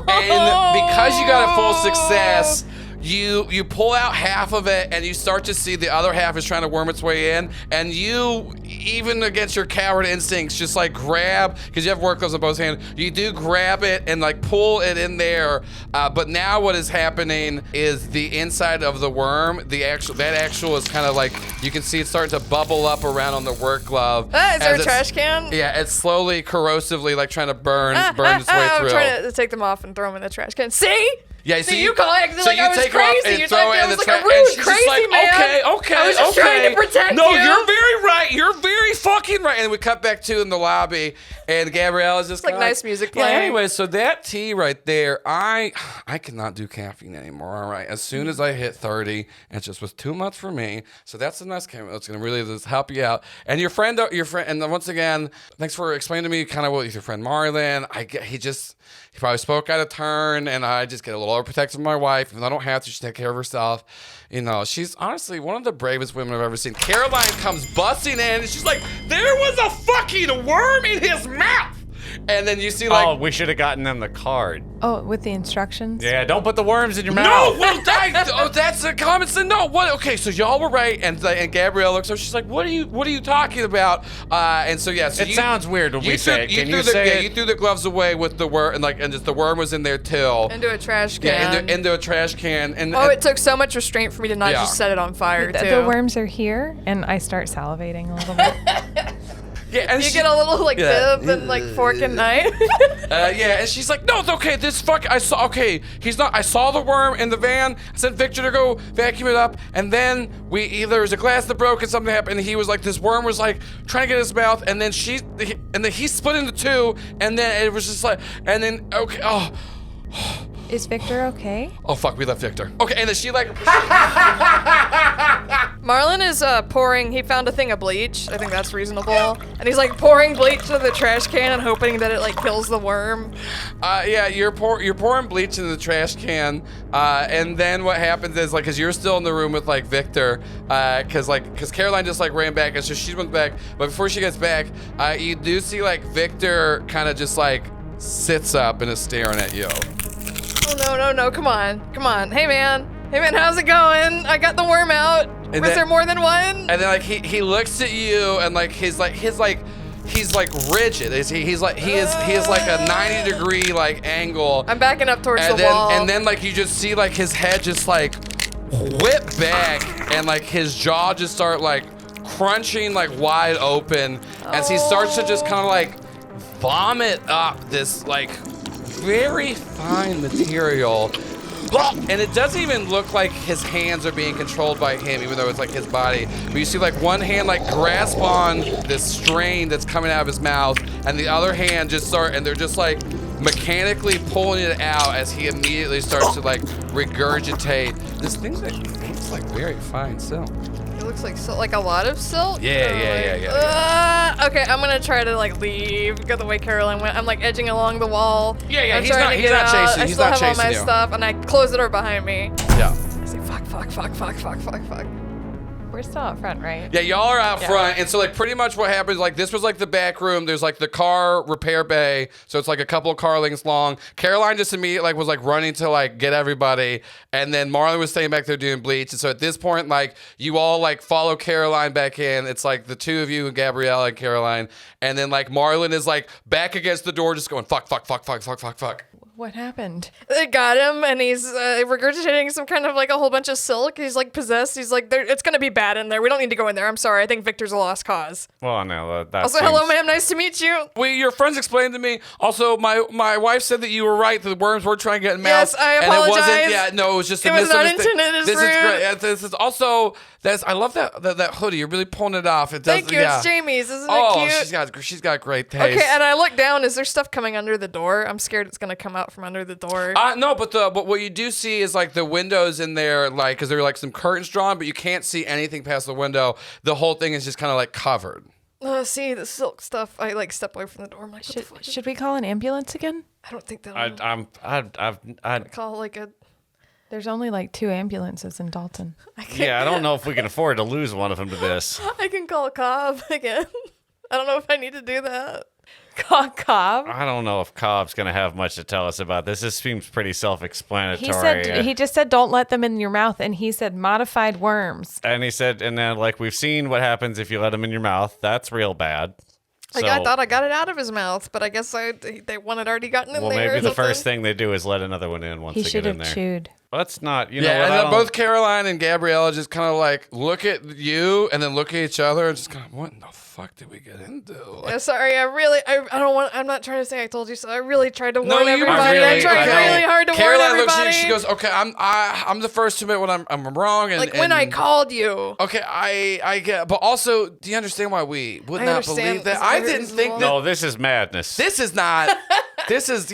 and because you got a full success, you pull out half of it, and you start to see the other half is trying to worm its way in, and you, even against your coward instincts, just like grab, because you have work gloves on both hands, you do grab it and like pull it in there. But now what is happening is the inside of the worm, that actual is kind of like, you can see it starting to bubble up around on the work glove. Is there as a trash can? Yeah, it's slowly, corrosively like trying to burn its way I'm through. trying to take them off and throw them in the trash can. See? Yeah, See, you call it so like you I was take 'em off crazy. and You throw thought it I in the was like a trash, rude, and she's just crazy like, man. okay. I was just trying to protect No, you. you're very right. You're very fucking right. And we cut back to in the lobby, and Gabrielle is just like kinda nice music Yeah. playing. Anyway, so that tea right there, I cannot do caffeine anymore. All right, as soon as I hit 30, it just was too much for me. So that's a nice chemical. It's gonna really just help you out. And your friend, and then once again, thanks for explaining to me kind of what with your friend Marlin. He probably spoke out of turn, and I just get a little overprotective of my wife. Even though I don't have to, she take care of herself. You know, she's honestly one of the bravest women I've ever seen. Caroline comes busting in, and she's like, there was a fucking worm in his mouth. And then you see like, we should have gotten them the card. Oh, with the instructions? Yeah, don't put the worms in your no, mouth. well, that's a common sense. No, what? Okay, so y'all were right, and Gabrielle looks over. She's like, "What are you talking about?" And so yeah, so It sounds weird when we say it. Can you say yeah, it? you threw the gloves away with the worm, and just the worm was in there till Into a trash yeah, can. into a trash can. And it took so much restraint for me to not Yeah. just set it on fire, too. The worms are here, and I start salivating a little bit. yeah, and You get a little like Yeah. bib and like fork and knife. yeah, and she's like, no, it's okay. I saw the worm in the van. I sent Victor to go vacuum it up, and then there was a glass that broke and something happened. And he was like, this worm was like trying to get in his mouth, and then he split into two, and then it was just like, and then okay, Is Victor okay? oh fuck, we left Victor. Okay, and then she like, Marlin is pouring. He found a thing of bleach. I think that's reasonable. And he's like pouring bleach into the trash can and hoping that it like kills the worm. yeah, you're pouring bleach in the trash can, and then what happens is like, cause you're still in the room with like Victor, cause Caroline just like ran back, and so she went back. But before she gets back, you do see like Victor kind of just like sits up and is staring at you. Oh no, come on. Hey man, how's it going? I got the worm out. And Was then- there more than one? And then like he looks at you, and like he's like rigid. He is like a 90-degree like angle. I'm backing up towards And the then wall. and then like you just see like his head just like whip back, and like his jaw just start like crunching like wide open, as he starts to just kind of like vomit up this like very fine material. And it doesn't even look like his hands are being controlled by him, even though it's like his body. But you see like one hand like grasp on this strain that's coming out of his mouth, and the other hand and they're just like mechanically pulling it out as he immediately starts to like regurgitate this thing that looks like very fine silk. It looks like like a lot of silk. Yeah. Okay, I'm gonna try to like leave. Go the way Caroline went. I'm like edging along the wall. Yeah, I'm he's trying not- to he's get not out. chasing- I he's still not have all my chasing you. stuff, and I close the door behind me. Yeah. I say fuck. We're still out front, right? Yeah, y'all are out front, and so like pretty much what happens, like this was like the back room. There's like the car repair bay, so it's like a couple of car lengths long. Caroline just immediately like was like running to like get everybody, and then Marlin was staying back there doing bleach. And so at this point, like you all like follow Caroline back in. It's like the two of you, Gabriella and Caroline, and then like Marlin is like back against the door, just going fuck. What happened? They got him, and he's regurgitating some kind of like a whole bunch of silk. He's like possessed. He's like, it's gonna be bad in there. We don't need to go in there. I'm sorry. I think Victor's a lost cause. Well, no, that Also, hello, ma'am. Nice to meet you. Your friends explained to me. Also, my wife said that you were right. That the worms were trying to get in mouth. Yes, I apologize. And it wasn't. Yeah, no, it was just a It was not misunderstanding. intended as This is rude. great. Yeah, this is also I love that hoodie. You're really pulling it off. It does. Thank you. Yeah. It's Jamie's. Isn't Oh, it cute? she's got great taste. Okay, and I look down. Is there stuff coming under the door? I'm scared it's gonna come out from under the door. No, but what you do see is like the windows in there, like because there are like some curtains drawn, but you can't see anything past the window. The whole thing is just kind of like covered. See the silk stuff. I like step away from the door. I'm like, what the fuck? Should we call an ambulance again? I don't think that. I'd call like a. There's only like 2 ambulances in Dalton. I don't know if we can afford to lose one of them to this. I can call a Cobb again. I don't know if I need to do that. Call Cobb? I don't know if Cobb's going to have much to tell us about this. This seems pretty self-explanatory. He just said don't let them in your mouth, and he said modified worms. And he said, and then like we've seen what happens if you let them in your mouth. That's real bad. Like I thought I got it out of his mouth, but I guess they one had already gotten in there. Well, maybe or the something. first thing they do is let another one in once He they should get in have there. chewed. Let's not, you know Yeah, what? and I then don't- both Caroline and Gabriella just kind of like look at you and then look at each other and just kind of, what in the fuck did we get into? Like, Yeah, sorry, I don't want. I'm not trying to say I told you so. I really tried to warn you- everybody. I tried really hard to Caroline warn looks at everybody. you. She goes, "Okay, I'm the first to admit when I'm wrong." And like when I called you. Okay, I get, but also, do you understand why we would I not understand. believe that? This I is didn't think wrong. that. No, this is madness. This is not. This is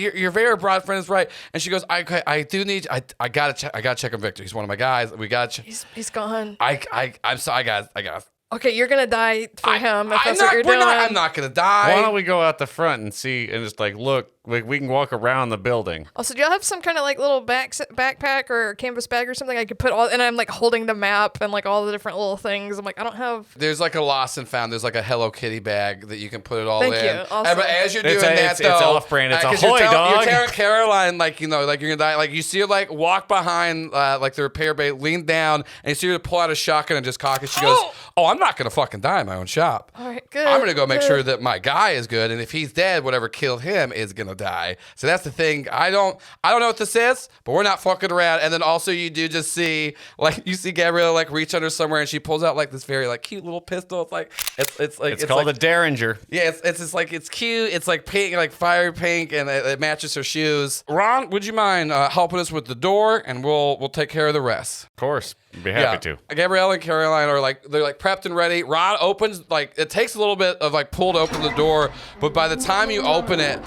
your very broad friend is right. And she goes, I do need. I gotta check on Victor. He's one of my guys. We gotta check. He's gone. I'm sorry, guys. I got. Okay, you're gonna die for him if that's not, what you're we're doing. not, I'm not gonna die. Why don't we go out the front and see and just like look, like we can walk around the building. Also, do y'all have some kind of like little backpack or canvas bag or something I could put all? And I'm like holding the map and like all the different little things. I'm like, I don't have. There's like a lost and found. There's like a Hello Kitty bag that you can put it all Thank in. you. Awesome. But as you're doing It's that, though, off-brand. It's 'cause ahoy, you're dog. You're telling Caroline, like, you know, like you're gonna die. Like you see her like walk behind like the repair bay, lean down, and you see her pull out a shotgun and just cock it. She goes, "Oh, I'm not gonna fucking die in my own shop. All right, good. I'm gonna go make good. sure that my guy is good, and if he's dead, whatever killed him is gonna die." So that's the thing. I don't know what this is, but we're not fucking around. And then also you do just see like you see Gabriella like reach under somewhere, and she pulls out like this very like cute little pistol. It's like It's called like, a Derringer. yeah, it's just like it's cute. It's like pink, like fire pink, and it matches her shoes. Ron, would you mind helping us with the door, and we'll take care of the rest. Of course. Be happy to. Gabrielle and Caroline are like they're like prepped and ready. Ron opens like it takes a little bit of like pull to open the door, but by the time you open it,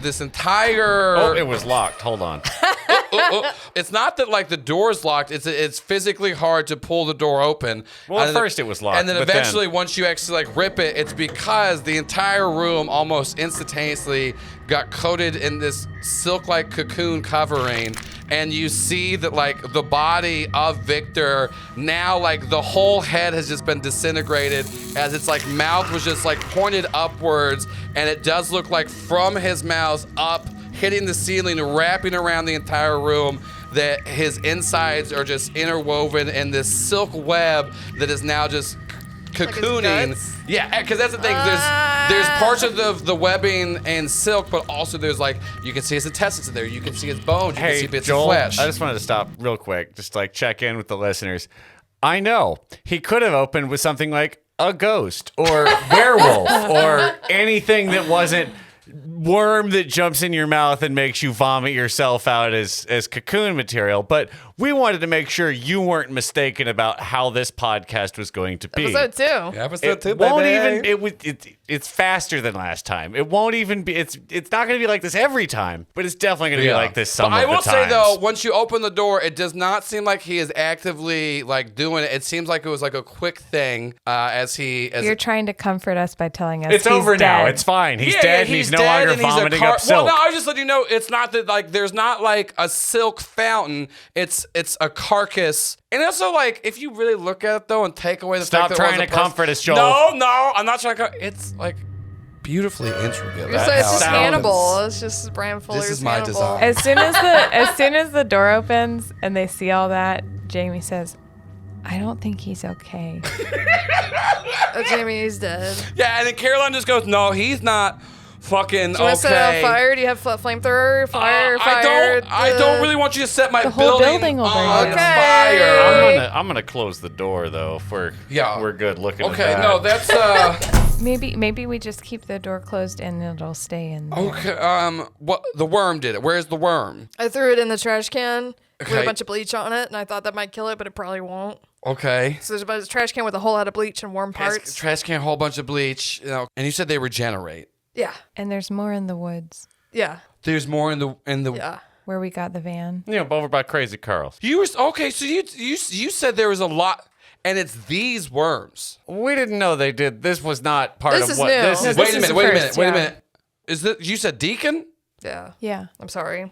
this entire Oh, it was locked. Hold on. it's not that like the door's locked. It's physically hard to pull the door open. Well, at And then- first it was locked, and then but eventually once you actually like rip it, it's because the entire room almost instantaneously got coated in this silk-like cocoon covering, and you see that like the body of Victor now, like the whole head has just been disintegrated as its like mouth was just like pointed upwards, and it does look like from his mouth up, hitting the ceiling, wrapping around the entire room, that his insides are just interwoven in this silk web that is now just cocooning. guts? Yeah, because that's the thing. There's parts of the webbing and silk, but also there's like you can see his intestines in there. You can see his bones. You can Hey, see bits Joel, of flesh. I just wanted to stop real quick, just like check in with the listeners. I know he could have opened with something like a ghost or werewolf or anything that wasn't worm that jumps in your mouth and makes you vomit yourself out as cocoon material. But we wanted to make sure you weren't mistaken about how this podcast was going to be. Episode 2. Yeah, episode It 2, won't baby. even. It's faster than last time. It won't even be. It's not going to be like this every time, but it's definitely going to be like this some But of the I will say times. though, once you open the door, it does not seem like he is actively like doing it. It seems like it was like a quick thing as You're trying to comfort us by telling us It's he's over now. dead. It's fine. He's Yeah, dead. yeah, He's he's no dead. longer you're vomiting up silk. Well, no, I was just letting you know it's not that like there's not like a silk fountain. It's a carcass. And also like if you really look at it though and take away the Stop fact that trying to comfort us, Joel. No, I'm not trying to. It's like beautifully intricate. So it's just Hannibal. It's just Brian Fuller's This is my Hannibal. design. As soon as the door opens and they see all that, Jamie says, I don't think he's okay. Jamie is dead. Yeah, and then Caroline just goes, no, he's not fucking Do you want to set it on fire? Do you have flamethrower? Fire. I don't really want you to set my The whole building building will on burn. fire. I'm gonna close the door though. If we're good looking. Okay, at that. no, that's Maybe we just keep the door closed and it'll stay in there. okay. What the worm did it? Where's the worm? I threw it in the trash can with Okay. a bunch of bleach on it, and I thought that might kill it, but it probably won't. Okay. So there's a trash can with a whole lot of bleach and warm parts. Trash can, a whole bunch of bleach. And you said they regenerate. Yeah. And there's more in the woods Yeah. There's more in the Yeah. where we got the van. Over by Crazy Carl's. You were okay. So you said there was a lot, and it's these worms. We didn't know they did. This was not part This of is what new. this No, is. Wait a is minute. the Wait a first, minute. Wait a yeah. minute. Is that you said Deacon? Yeah. Yeah. I'm sorry.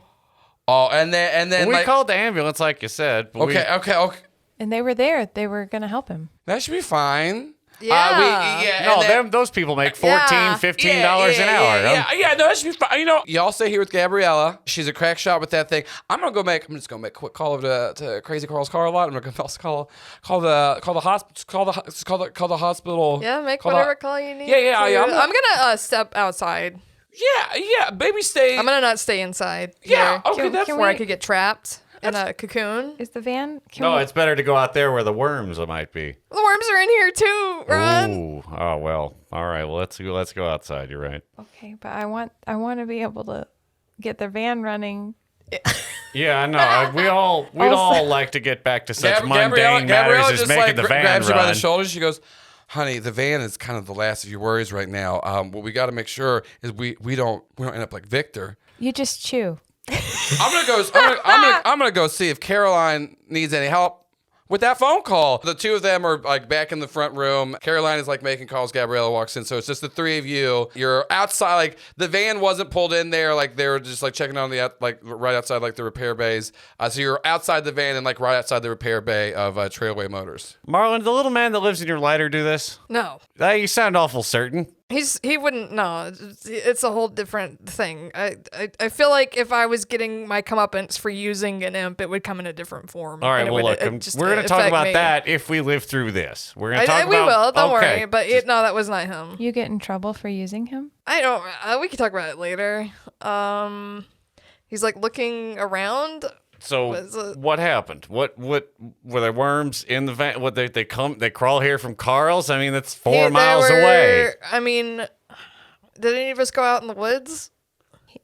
Oh, and then We like, called the ambulance, like you said. But okay. And they were there. They were going to help him. That should be fine. Yeah. No, and then- those people make $14, $15 an hour. Yeah, no, that should be fine. You know, y'all stay here with Gabriella. She's a crack shot with that thing. I'm just gonna make a quick call over to Crazy Carl's car lot. I'm gonna also call the hospital. Yeah, make call whatever the- call you need. Yeah, I'm gonna step outside. Yeah, baby, stay. I'm gonna not stay inside. Yeah, here, okay, that's where I we- could get trapped in a cocoon. Is the van? No, it's better to go out there where the worms might be. The worms are in here too, Ron. Ooh, oh well. All right, well let's go outside. You're right. Okay, but I want to be able to get the van running. Yeah, I know. We'd all like to get back to such mundane matters as just making the van grabs you by the run. shoulders. She goes, "Honey, the van is kind of the last of your worries right now. What we got to make sure is we don't end up like Victor." You just chew. I'm gonna go see if Caroline needs any help with that phone call. The two of them are like back in the front room. Caroline is like making calls. Gabriella walks in, so it's just the three of you. You're outside. Like the van wasn't pulled in there. Like they were just like checking on the like right outside like the repair bays. So you're outside the van and like right outside the repair bay of Trailway Motors. Marlin, the little man that lives in your lighter do this? No, You sound awful certain. he wouldn't. No, it's a whole different thing. I feel like if I was getting my comeuppance for using an imp, it would come in a different form. All right, and it well, would, look, just we're going to talk affect about me. that if we live through this. We're going to talk about... We will. Don't okay. worry. But no, that was not him. You get in trouble for using him? I don't. We can talk about it later. He's like looking around. So what happened? What were there worms in the van? What they crawl here from Carl's? I mean, that's 4 miles away. I mean, did any of us go out in the woods?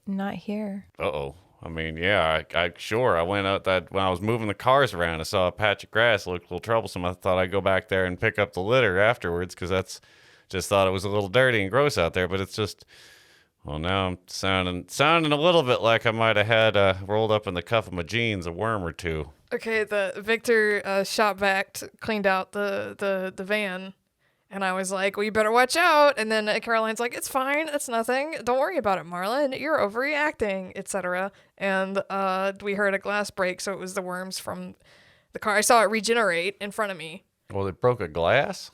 Not here. Uh-oh. I mean, yeah, I went out that when I was moving the cars around, I saw a patch of grass looked a little troublesome. I thought I'd go back there and pick up the litter afterwards because just thought it was a little dirty and gross out there. But it's just, well, now I'm sounding a little bit like I might have had rolled up in the cuff of my jeans a worm or two. Okay, the Victor shot back, cleaned out the van. And I was like, well, you better watch out. And then Caroline's like, it's fine. It's nothing. Don't worry about it, Marlin. You're overreacting, etc. And we heard a glass break, so it was the worms from the car. I saw it regenerate in front of me. Well, it broke a glass?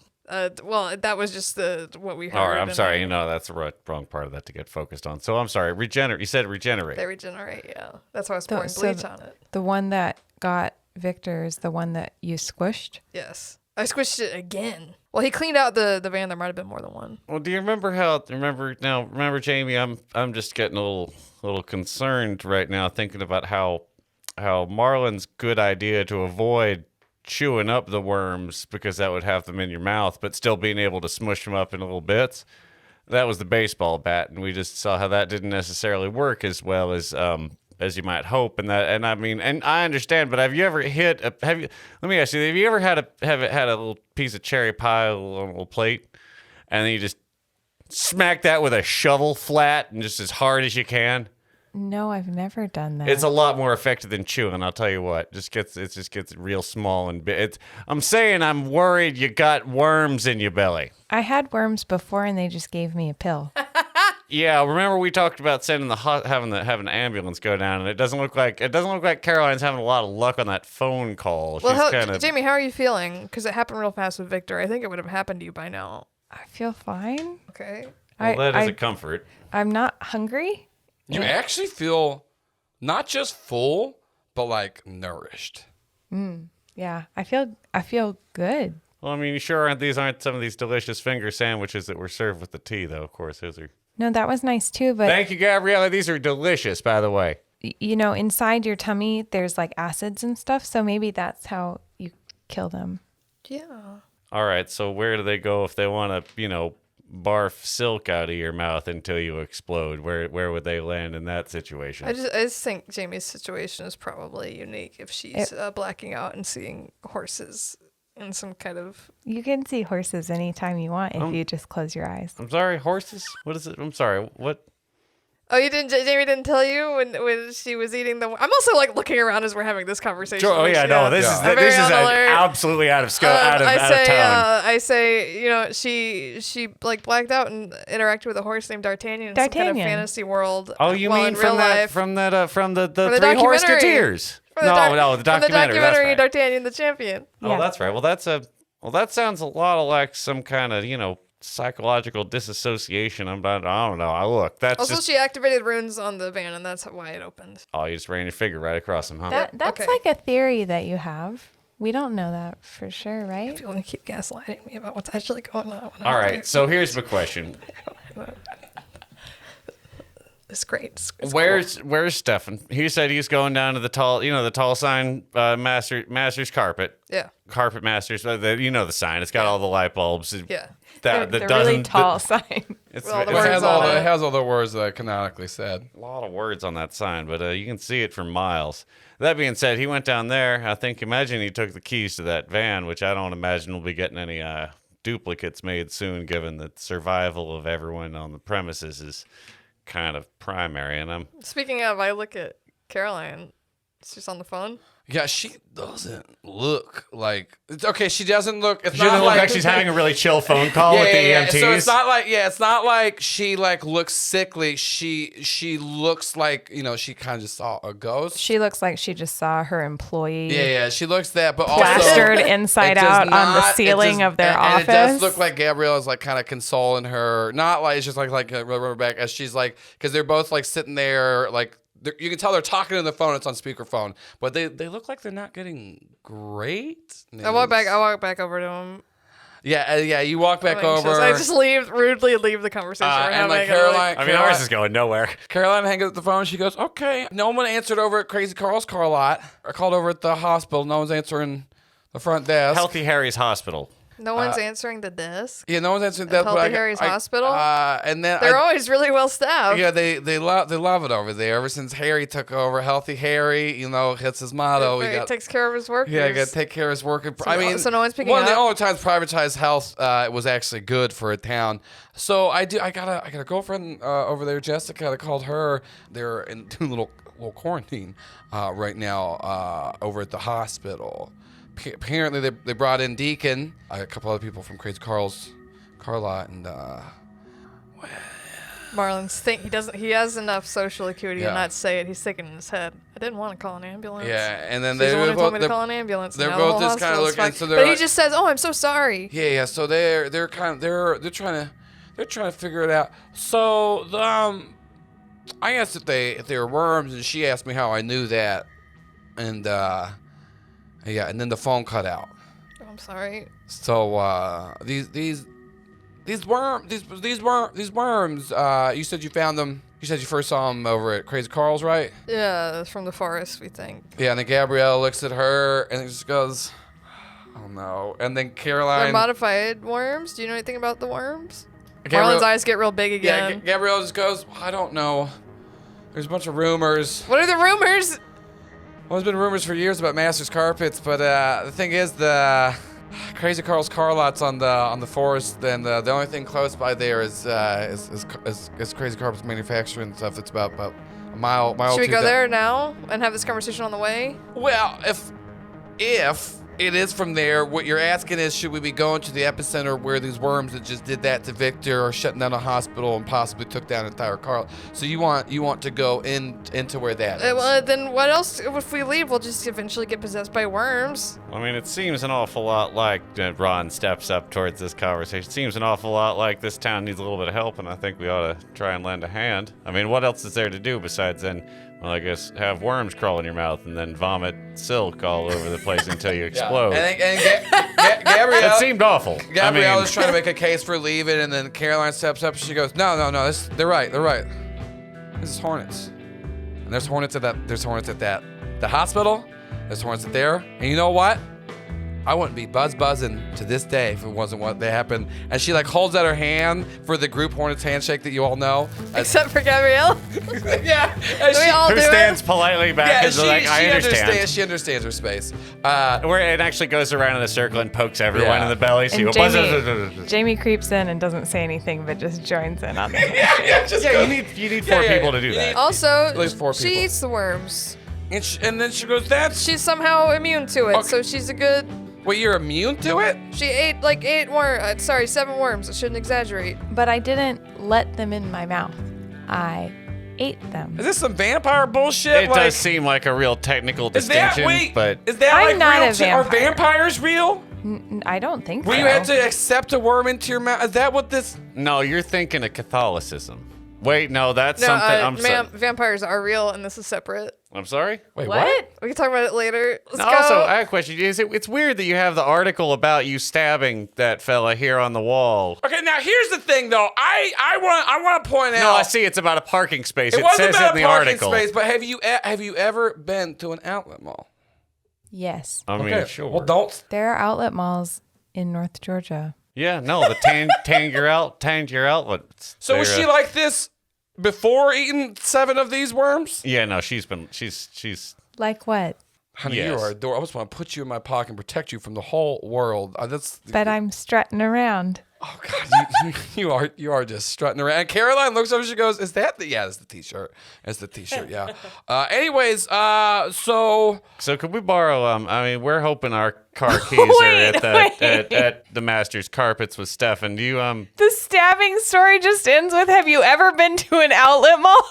Well, that was just what we heard. All right, I'm and sorry. That's the wrong part of that to get focused on. So I'm sorry. You said regenerate. They regenerate, yeah. That's why I was pouring So bleach on it. The one that got Victor is the one that you squished? Yes. I squished it again. Well, he cleaned out the van. There might have been more than one. Well, do you remember remember Jamie, I'm just getting a little concerned right now thinking about how Marlin's good idea to avoid chewing up the worms because that would have them in your mouth, but still being able to smush them up in little bits. That was the baseball bat, and we just saw how that didn't necessarily work as well as you might hope. And I understand, but have you ever let me ask you, have you ever had a little piece of cherry pie on a little plate, and then you just smack that with a shovel flat and just as hard as you can? No, I've never done that. It's a lot more effective than chewing, I'll tell you what. It just gets real small and big. I'm saying I'm worried you got worms in your belly. I had worms before and they just gave me a pill. Yeah, remember we talked about sending having an ambulance go down, and it doesn't look like Caroline's having a lot of luck on that phone call. Well, She's Jamie, how are you feeling? Because it happened real fast with Victor. I think it would have happened to you by now. I feel fine. Okay. Well, that is a comfort. I'm not hungry. You actually feel not just full, but like nourished. Yeah, I feel good. Well, I mean, you sure aren't some of these delicious finger sandwiches that were served with the tea, though. Of course, those are. No, that was nice too, but Thank you, Gabriella. These are delicious, by the way. you know, inside your tummy there's like acids and stuff, so maybe that's how you kill them. Yeah. All right, so where do they go if they want to, barf silk out of your mouth until you explode? Where would they land in that situation? I just think Jamie's situation is probably unique if she's blacking out and seeing horses in some kind of. You can see horses anytime you want if you just close your eyes. I'm sorry, horses? What is it? I'm sorry, what? Oh, you didn't. Jamie didn't tell you when she was eating the. I'm also like looking around as we're having this conversation. Oh yeah, no, this is absolutely out of scope, out of tone. I say, she like blacked out and interacted with a horse named D'Artagnan in some kind of fantasy world. Oh, you mean from the Three Horseketeers? No, the documentary. From the documentary, right. D'Artagnan the Champion. Oh, Yeah. that's right. Well, that sounds a lot like some kind of psychological disassociation. I don't know. Look, that's Also, just. she activated runes on the van, and that's why it opened. Oh, you just ran your figure right across them, huh? That's Okay. like a theory that you have. We don't know that for sure, right? If you want to keep gaslighting me about what's actually going on. All right. So here's the question. It's great. It's Where's Stefan? He said he's going down to the tall sign, Masters Carpet. Yeah. Carpet Masters. The sign. It's got all the light bulbs. Yeah. The really tall sign. It's, Well, the it words It on it. has all the words that I canonically said. a lot of words on that sign, but you can see it for miles. That being said, he went down there. Imagine he took the keys to that van, which I don't imagine will be getting any duplicates made soon, given the survival of everyone on the premises is kind of primary. And Speaking of, I look at Caroline. She's on the phone. Yeah, she doesn't look like. Okay, she doesn't look. It's she doesn't not look like she's having a really chill phone call with the EMTs. So it's not like she looks sickly. She looks like she kind of just saw a ghost. She looks like she just saw her employee Yeah, she looks that, but plastered also inside it does out on the not- ceiling of their office. And it does look like Gabriella's like kind of consoling her. Not like it's just like a rubber back as she's like, because they're both like sitting there like. You can tell they're talking on the phone. It's on speakerphone, but they look like they're not getting great news. I walk back over to him. Yeah. You walk back over. I just rudely leave the conversation. We're and like having, ours is going nowhere. Caroline hangs up the phone. She goes, "Okay." No one answered over at Crazy Carl's car lot. I called over at the hospital. No one's answering the front desk. Healthy Harry's Hospital. No one's answering the desk. Yeah, no one's answering that. Healthy Harry's Hospital? And then They're always really well staffed. Yeah, they love it over there. Ever since Harry took over, Healthy Harry, hits his motto. He takes care of his workers. Yeah, you got to take care of his workers. So no one's picking one of the up? only times privatized health was actually good for a town. So I got a girlfriend over there, Jessica. I called her. They're in a little quarantine right now over at the hospital. Apparently they brought in Deacon, a couple other people from Crazy Carl's car lot, and Marlin's he has enough social acuity to Yeah. not say it. He's thinking in his head, I didn't want to call an ambulance. yeah, and then She's the one who told me to they're call an ambulance. they're Now the both whole just kinda hospital's looking, fine. so they're but he like- just says, "Oh, I'm so sorry." yeah. So they're trying to figure it out. So I asked if they were worms, and she asked me how I knew that, and and then the phone cut out. Oh, I'm sorry. So these worms, you said you found them. You said you first saw them over at Crazy Carl's, right? Yeah, from the forest, we think. Yeah, and then Gabrielle looks at her and just goes, "Oh no!" And then Caroline. They're modified worms. Do you know anything about the worms? Gabrielle- Marlin's eyes get real big Yeah, again. Gabrielle just goes, "I don't know. There's a bunch of rumors. What are the rumors? Well, there's been rumors for years about Masters Carpets, but the thing is, the Crazy Carl's car lot's on the forest, and the only thing close by there is Crazy Carpet's manufacturing stuff. It's about a mile. Should we two go down. there now and have this conversation on the way? Well, if it is from there. What you're asking is, should we be going to the epicenter where these worms that just did that to Victor or shutting down a hospital and possibly took down an entire car? So you want to go into where that is. Well, then what else? If we leave, we'll just eventually get possessed by worms. I mean, it seems an awful lot like Ron steps up towards this conversation. It seems an awful lot like this town needs a little bit of help, and I think we ought to try and lend a hand. I mean, what else is there to do besides then, well, I guess, have worms crawl in your mouth and then vomit silk all over the place until you explode. And Gabrielle. That seemed awful. Gabrielle is trying to make a case for leaving, and then Caroline steps up and she goes, No, they're right. This is hornets. And there's hornets at the hospital. There's hornets at there. And you know what? I wouldn't be buzzing to this day if it wasn't what they happened. And she like holds out her hand for the group Hornets handshake that you all know. Except for Gabrielle. Yeah. Who stands politely back and I understand. She understands her space. Where it actually goes around in a circle and pokes everyone in the belly. So And Jamie creeps in and doesn't say anything, but just joins in on it. you need four people to do that. Also, at least 4 people. she eats the worms. And then she goes, She's somehow immune to it, Okay. so she's a good... Wait, you're immune to it? She ate like 7 worms. I shouldn't exaggerate. But I didn't let them in my mouth. I ate them. Is this some vampire bullshit? It does seem like a real technical distinction, but is that I'm like not real? a vampire. Are vampires real? I don't think so. Where you had to accept a worm into your mouth? Is that what this? no, you're thinking of Catholicism. Wait, no, that's something. Vampires are real, and this is separate. I'm sorry. Wait, What? We can talk about it later. Let's go. Also, I have a question. It's weird that you have the article about you stabbing that fella here on the wall. Okay, now here's the thing, though. I want to point out. No, I see. It's about a parking space. It It wasn't says about in the a parking article. space, but have you ever been to an outlet mall? Yes. I mean, Okay, sure. well, don't. There are outlet malls in North Georgia. Yeah, no, the Tanger outlets. So was she like this before eating 7 of these worms? Yeah, no, she's Like what? Honey, Yes. you are adorable. I just want to put you in my pocket and protect you from the whole world. But I'm strutting around. Oh God, you are just strutting around. And Caroline looks over, she goes, "Is that the? Yeah, it's the t-shirt. It's the t-shirt. Yeah. Anyways, so could we borrow? I mean, we're hoping our car keys are at the master's carpets with Stefan. Do you The stabbing story just ends with, have you ever been to an outlet mall?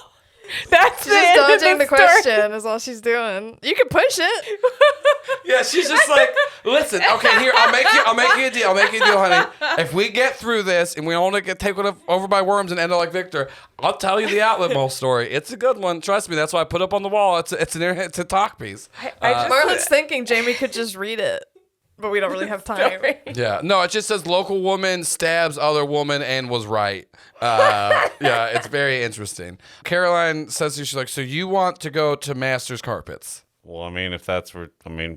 That's She's the just end of dodging the story. question is all she's doing. You can push it. yeah, she's just like, listen, okay, here, I'll make you a deal, honey. If we get through this and we only get taken over by worms and end up like Victor, I'll tell you the outlet mall story. It's a good one, trust me. That's why I put it up on the wall. It's a talk piece. Marlin's thinking Jamie could just read it, but we don't really have time. Yeah, no, it just says local woman stabs other woman and was right. Yeah, it's very interesting. Caroline says she's like, so you want to go to Master's Carpets? Well, I mean, if that's where,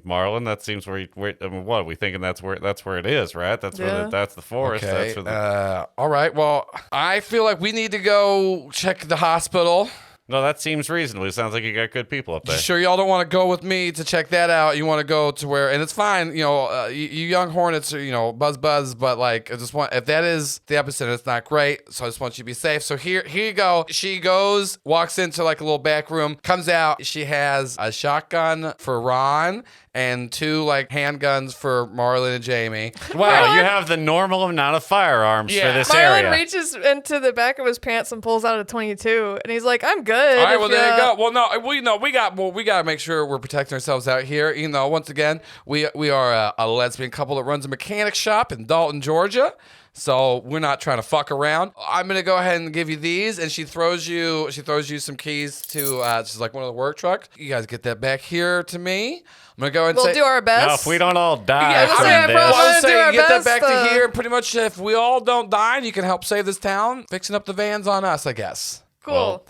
Marlin, that seems where I mean, what are we thinking? That's where it is, right? That's where that's the forest. Okay. That's where all right. Well, I feel like we need to go check the hospital. No, that seems reasonable. It sounds like you got good people up there. Sure, y'all don't want to go with me to check that out. You want to go to where, and it's fine. You know, you young hornets are, buzz. But like, I just want, if that is the epicenter, it's not great. So I just want you to be safe. So here you go. She goes, walks into like a little back room, comes out. She has a shotgun for Ron and 2 like handguns for Marlin and Jamie. Wow, you have the normal amount of firearms for this Marlin area. reaches into the back of his pants and pulls out a 22, and he's like, "I'm good." All right, well there you go. Well, no, we got to make sure we're protecting ourselves out here. Once again, we are a lesbian couple that runs a mechanic shop in Dalton, Georgia. So we're not trying to fuck around. I'm gonna go ahead and give you these, and she throws you some keys to just like one of the work trucks. You guys get that back here to me. I'm gonna go ahead and We'll do our best. Now, if we don't all die Yeah, from I this, promise. Well, I was Do saying, our get that best, back to here. Pretty much, if we all don't die, and you can help save this town, fixing up the vans on us, I guess. Cool. well,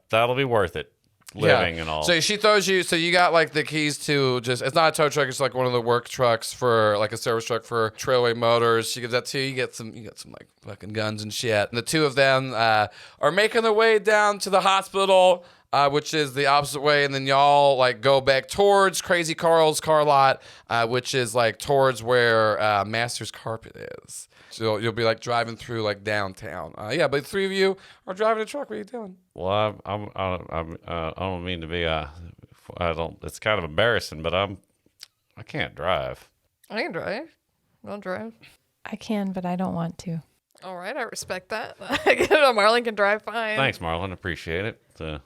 that'll be worth it. Living and all. So she throws you. So you got like the keys to just. It's not a tow truck. It's like one of the work trucks for like a service truck for Trailway Motors. She gives that to you. You get some like fucking guns and shit. And the 2 of them are making their way down to the hospital, which is the opposite way. And then y'all like go back towards Crazy Carl's car lot, which is like towards where Master's Carpet is. So you'll be like driving through like downtown. Yeah, but the 3 of you are driving a truck. What are you doing? Well, I don't mean to be. I don't. It's kind of embarrassing, but I'm I can't drive. I can drive. Don't drive. I can, but I don't want to. All right, I respect that. I get it. Marlin can drive fine. Thanks, Marlin. Appreciate it. I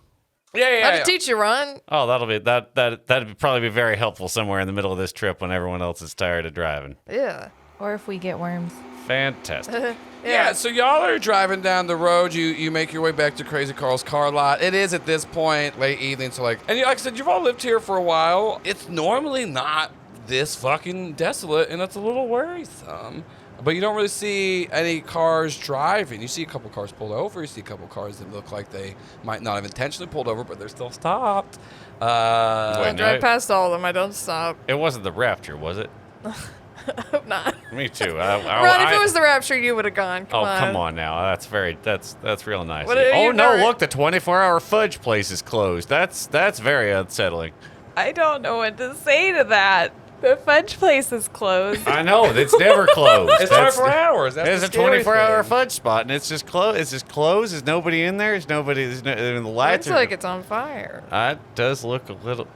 have to teach you, Ron. Oh, that'd probably be very helpful somewhere in the middle of this trip when everyone else is tired of driving. Yeah. Or if we get worms. Fantastic. Yeah, so y'all are driving down the road. You make your way back to Crazy Carl's car lot. It is at this point late evening, so like I said, you've all lived here for a while. It's normally not this fucking desolate, and it's a little worrisome. But you don't really see any cars driving. You see a couple cars pulled over. You see a couple cars that look like they might not have intentionally pulled over, but they're still stopped. I drive past all of them. I don't stop. It wasn't the Rapture, was it? I hope not. Me too. Ron, if it was the Rapture, you would have gone. Come on now. That's real nice. What, Oh no! Look, the 24-hour fudge place is closed. That's very unsettling. I don't know what to say to that. The fudge place is closed. I know it's never closed. It's 24 hours. That's It's a the scary 24-hour thing. fudge spot, and it's just closed. It's just closed. There's nobody in there. There's the lights. Looks like it's on fire. It does look a little.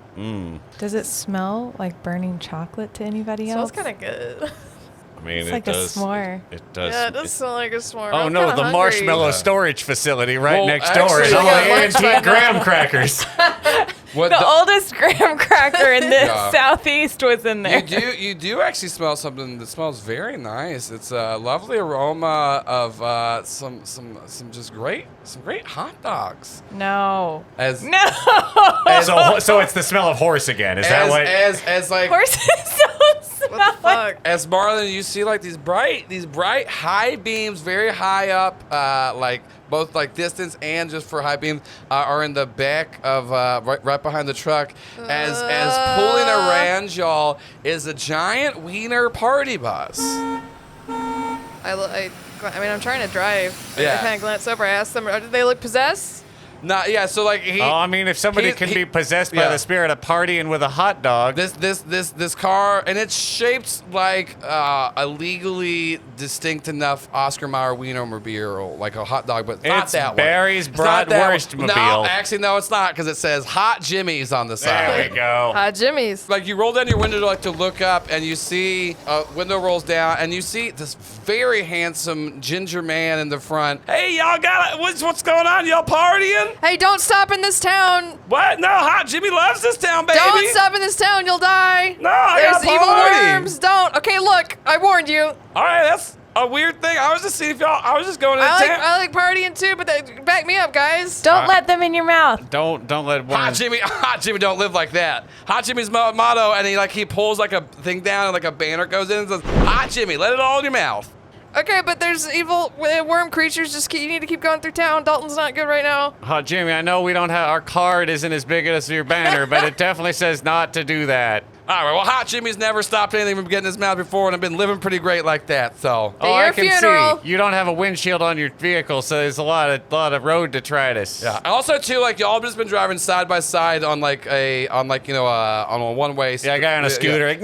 Does it smell like burning chocolate to anybody else? Smells kind of good. I mean, It's it like does. a s'more. It does. Yeah, it does smell like a s'more. Oh I'm no, kinda the hungry. marshmallow storage facility right Well, next door is actually, all yeah, the antique graham crackers. What The oldest graham cracker in the Yeah. southeast was in there. You do actually smell something that smells very nice. It's a lovely aroma of some great hot dogs. No. As So it's the smell of horse again. Is that what? as like Horses don't smell What the fuck? as Marlin, you see like these bright high beams, very high up, like both like distance and just for high beams, are in the back of right behind the truck. As pulling around y'all is a giant wiener party bus. I mean, I'm trying to drive. Yeah. I kind of glance over. I asked them, do they look possessed? So like he. Oh, I mean, if somebody can be possessed by yeah. the spirit of partying with a hot dog. This car, and it's shaped like a legally distinct enough Oscar Mayer Wienermobile, like a hot dog, but not It's that one. Barry's It's not that one. Bratwurstmobile. No, actually, no, it's not, because it says Hot Jimmy's on the side. There we go. Jimmy's. Like you roll down your window to look up, and you see window rolls down, and you see this very handsome ginger man in the front. Hey, y'all got what's going on? Y'all partying? Hey, don't stop in this town. What? No, Hot Jimmy loves this town, baby. Don't stop in this town. You'll die. No, I There's got evil party. worms. Don't. Okay, look. I warned you. All right, that's a weird thing. I was just seeing if y'all. I was just going to the town. I like partying too, but back me up, guys. Don't let them in your mouth. Don't let one. Hot Jimmy don't live like that. Hot Jimmy's motto, and he pulls like a thing down, and like a banner goes in and says, Hot Jimmy, let it all in your mouth. Okay, but there's evil worm creatures. You need to keep going through town. Dalton's not good right now. Jimmy, I know we don't have our card isn't as big as your banner, but it definitely says not to do that. All right, well, Hot Jimmy's never stopped anything from getting his mouth before, and I've been living pretty great like that, so. Hey, I your can funeral. see. You don't have a windshield on your vehicle, so there's a lot of road detritus. Yeah. Also, too, like, y'all just been driving side by side on a one-way. Yeah, a guy on a scooter. Like,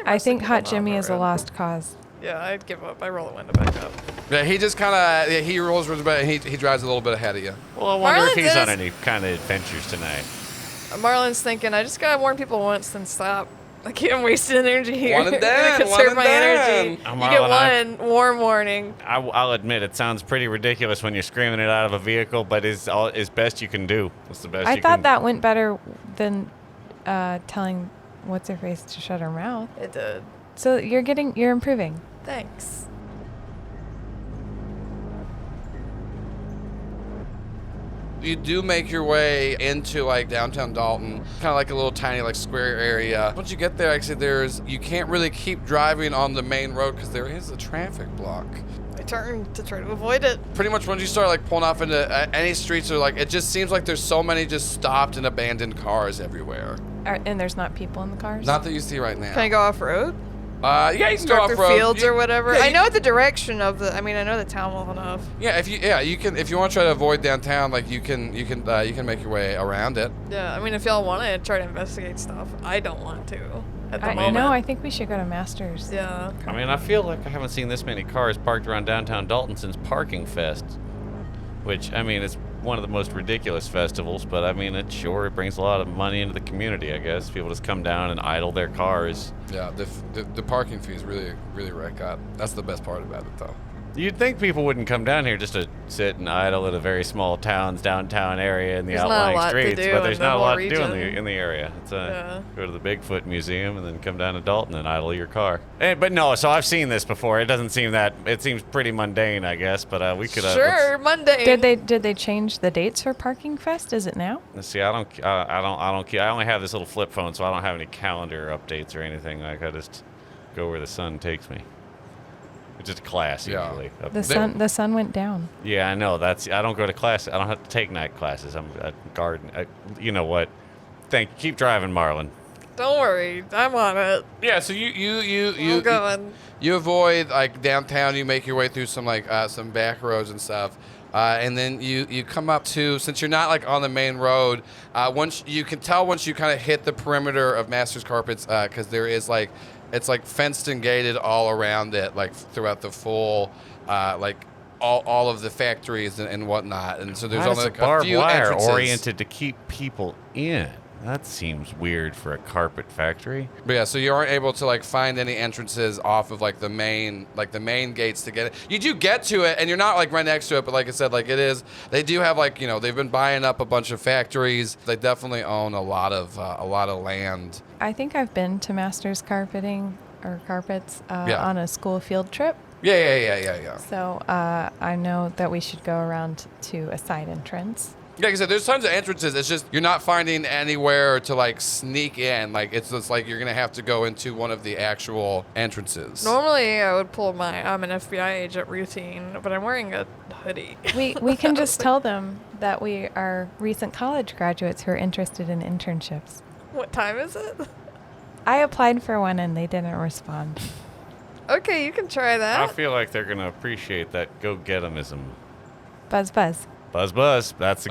I think Hot Jimmy is a lost cause. Yeah, I'd give up. I roll the window back up. Yeah, he just kind of, he rolls with it, he drives a little bit ahead of you. Well, I wonder if Marlin he's on says- any kind of adventures tonight. Marlin's thinking, I just gotta warn people once, then stop. I can't waste energy here. One and I'm gonna done, conserve one and my done. energy. I'm You get Marlin, one warm warning. I'll admit it sounds pretty ridiculous when you're screaming it out of a vehicle, but it's best you can do. It's the best I you thought can that went better than telling what's her face to shut her mouth. It did. So you're improving. Thanks. You do make your way into like downtown Dalton, kind of like a little tiny like square area. Once you get there, actually, you can't really keep driving on the main road because there is a traffic block. I turned to try to avoid it. Pretty much once you start like pulling off into any streets, or like it just seems like there's so many just stopped and abandoned cars everywhere. And there's not people in the cars? Not that you see right now. Can I go off road? Yeah, you can go Go off through road. fields or whatever. Yeah, I know the direction of the. I mean, I know the town well enough. Yeah, you can if you want to try to avoid downtown, like you can make your way around it. Yeah, I mean, if y'all want to try to investigate stuff, I don't want to. At the moment. No, I think we should go to Masters. Yeah. I mean, I feel like I haven't seen this many cars parked around downtown Dalton since Parking Fest, which I mean, it's one of the most ridiculous festivals, but I mean, it brings a lot of money into the community, I guess. People just come down and idle their cars. Yeah, the parking fees really rack up. That's the best part about it, though. You'd think people wouldn't come down here just to sit and idle at a very small town's downtown area in the outlying streets, but there's not a lot to do in the area. It's go to the Bigfoot Museum and then come down to Dalton and idle your car. But no, so I've seen this before. It doesn't seem that. It seems pretty mundane, I guess. But we could. Sure, mundane. Did they change the dates for Parking Fest? Is it now? Let's see. I only have this little flip phone, so I don't have any calendar updates or anything. Like I just go where the sun takes me. It's just class usually. The sun went down. Yeah, I know. I don't go to class. I don't have to take night classes. I'm a garden. You know what? Keep driving, Marlin. Don't worry, I'm on it. Yeah, so you avoid like downtown. You make your way through some some back roads and stuff, and then you come up to, since you're not like on the main road. Once you kind of hit the perimeter of Masters Carpets, because there is like. It's like fenced and gated all around it, like throughout the full, like all of the factories and whatnot. And so there's only like a few entrances. Oriented to keep people in. That seems weird for a carpet factory. But yeah, so you aren't able to like find any entrances off of like the main gates to get it. You do get to it, and you're not like right next to it. But like I said, like it is. They do have like they've been buying up a bunch of factories. They definitely own a lot of land. I think I've been to Masters Carpeting or Carpets on a school field trip. Yeah. So I know that we should go around to a side entrance. Like I said, there's tons of entrances. It's just you're not finding anywhere to like sneak in. Like it's just like you're gonna have to go into one of the actual entrances. Normally, I would pull I'm an FBI agent routine, but I'm wearing a hoodie. We can just tell them that we are recent college graduates who are interested in internships. What time is it? I applied for one and they didn't respond. Okay, you can try that. I feel like they're gonna appreciate that go-get-emism. Buzz, buzz. Buzz, buzz. That's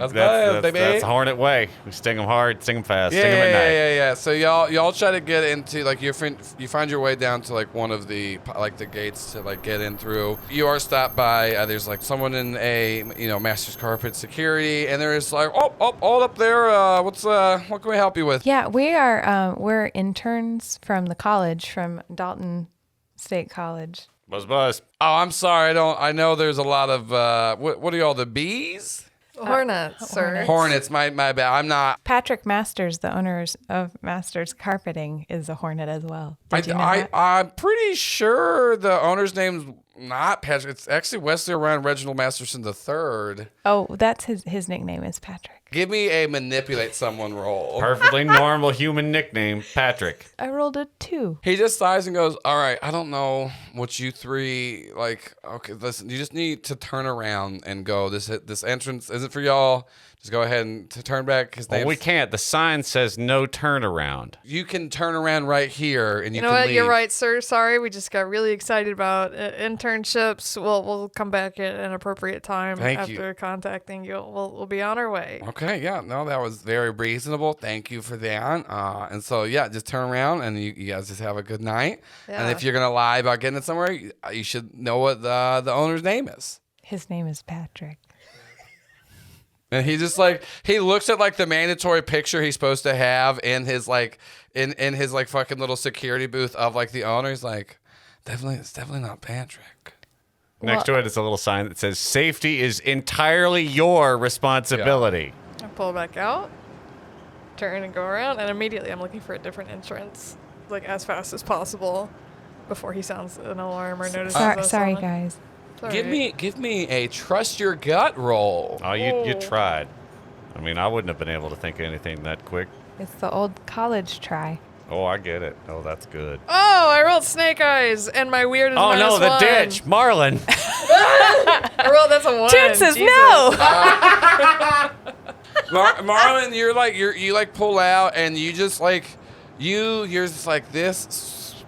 Hornet way. We sting them hard, sting them fast, sting them at night. Yeah. So y'all try to get into like you find your way down to like one of the like the gates to like get in through. You are stopped by there's like someone in a Masters Carpet security, and there is like all up there. What can we help you with? Yeah, we're interns from the college, from Dalton State College. Buzz, buzz. Oh, I'm sorry. I know there's a lot of what are y'all, the bees? Hornets, sir. Hornets. My bad. I'm not. Patrick Masters, the owners of Masters Carpeting, is a Hornet as well. Did you know that? I'm pretty sure the owner's name's not Patrick. It's actually Wesley Orion Reginald Masterson III. Oh, that's his nickname is Patrick. Give me a manipulate someone roll. Perfectly normal human nickname, Patrick. I rolled a 2. He just sighs and goes, all right, I don't know what you three, like, okay, listen, you just need to turn around and go. This entrance isn't for y'all. Just go ahead and turn back. Well, we can't. The sign says no turnaround. You can turn around right here and you know can what? leave. You're right, sir. Sorry, we just got really excited about internships. We'll come back at an appropriate time after contacting you. We'll be on our way. Okay, yeah. No, that was very reasonable. Thank you for that. And so, yeah, just turn around and you guys just have a good night. Yeah. And if you're going to lie about getting it somewhere, you should know what the owner's name is. His name is Patrick. And he just like, he looks at like the mandatory picture he's supposed to have in his like, in his like fucking little security booth of like the owner. He's like, it's definitely not Patrick. Next to it is a little sign that says, safety is entirely your responsibility. I pull back out, turn and go around, and immediately I'm looking for a different entrance, like as fast as possible before he sounds an alarm or notices us. Sorry, guys. Give me a trust your gut roll. Oh, you tried. I mean, I wouldn't have been able to think of anything that quick. It's the old college try. Oh, I get it. Oh, that's good. Oh, I rolled snake eyes, and my weird is -1. Oh, no, the ditch. Marlin. I rolled, that's a 1. Toon says no. Marlin, you like pull out, and you just like, you're just like, this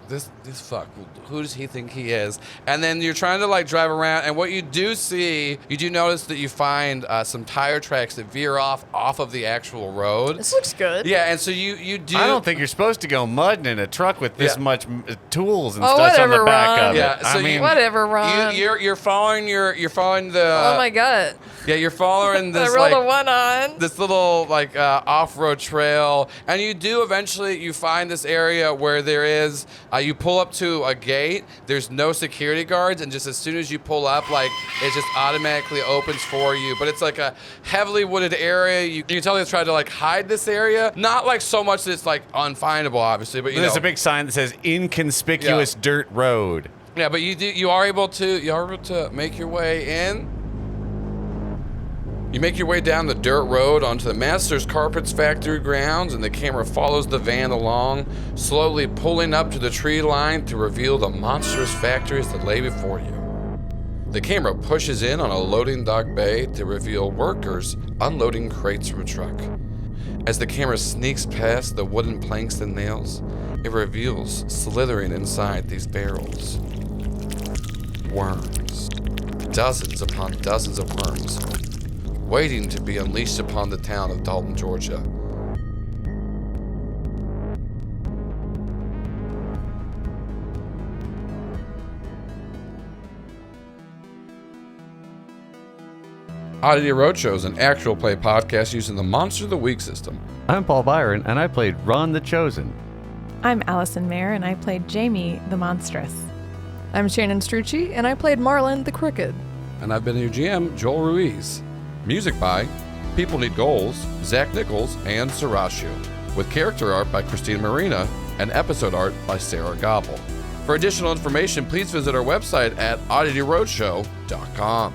fuck will do. who does he think he is? And then you're trying to like drive around, and what you do see, you do notice that you find some tire tracks that veer off of the actual road. This looks good. Yeah, and so you do. I don't think you're supposed to go mudding in a truck with this much tools and Oh, stuff on the whatever, back Ron. of Yeah, it. so I mean, Whatever, Ron. You're following the. Oh my god. Yeah, you're following this I rolled like a 1 on. this little like off-road trail, and you do eventually you find this area where there is you pull up to a gate. There's no security guards, and just as soon as you pull up, like it just automatically opens for you. But it's like a heavily wooded area. You can tell they tried to like hide this area, not like so much that it's like unfindable, obviously, but there's a big sign that says "Inconspicuous Dirt Road." Yeah, but you are able to make your way in. You make your way down the dirt road onto the Masters Carpets factory grounds, and the camera follows the van along, slowly pulling up to the tree line to reveal the monstrous factories that lay before you. The camera pushes in on a loading dock bay to reveal workers unloading crates from a truck. As the camera sneaks past the wooden planks and nails, it reveals slithering inside these barrels worms. Dozens upon dozens of worms, waiting to be unleashed upon the town of Dalton, Georgia. Oddity Roadshow is an actual play podcast using the Monster of the Week system. I'm Paul Byron, and I played Ron the Chosen. I'm Allison Maier, and I played Jamie the Monstrous. I'm Shannon Strucci, and I played Marlin the Crooked. And I've been your GM, Joel Ruiz. Music by People Need Goals, Zach Nichols, and Sarashu, with character art by Christina Marina and episode art by Sarah Gobble. For additional information, please visit our website at oddityroadshow.com.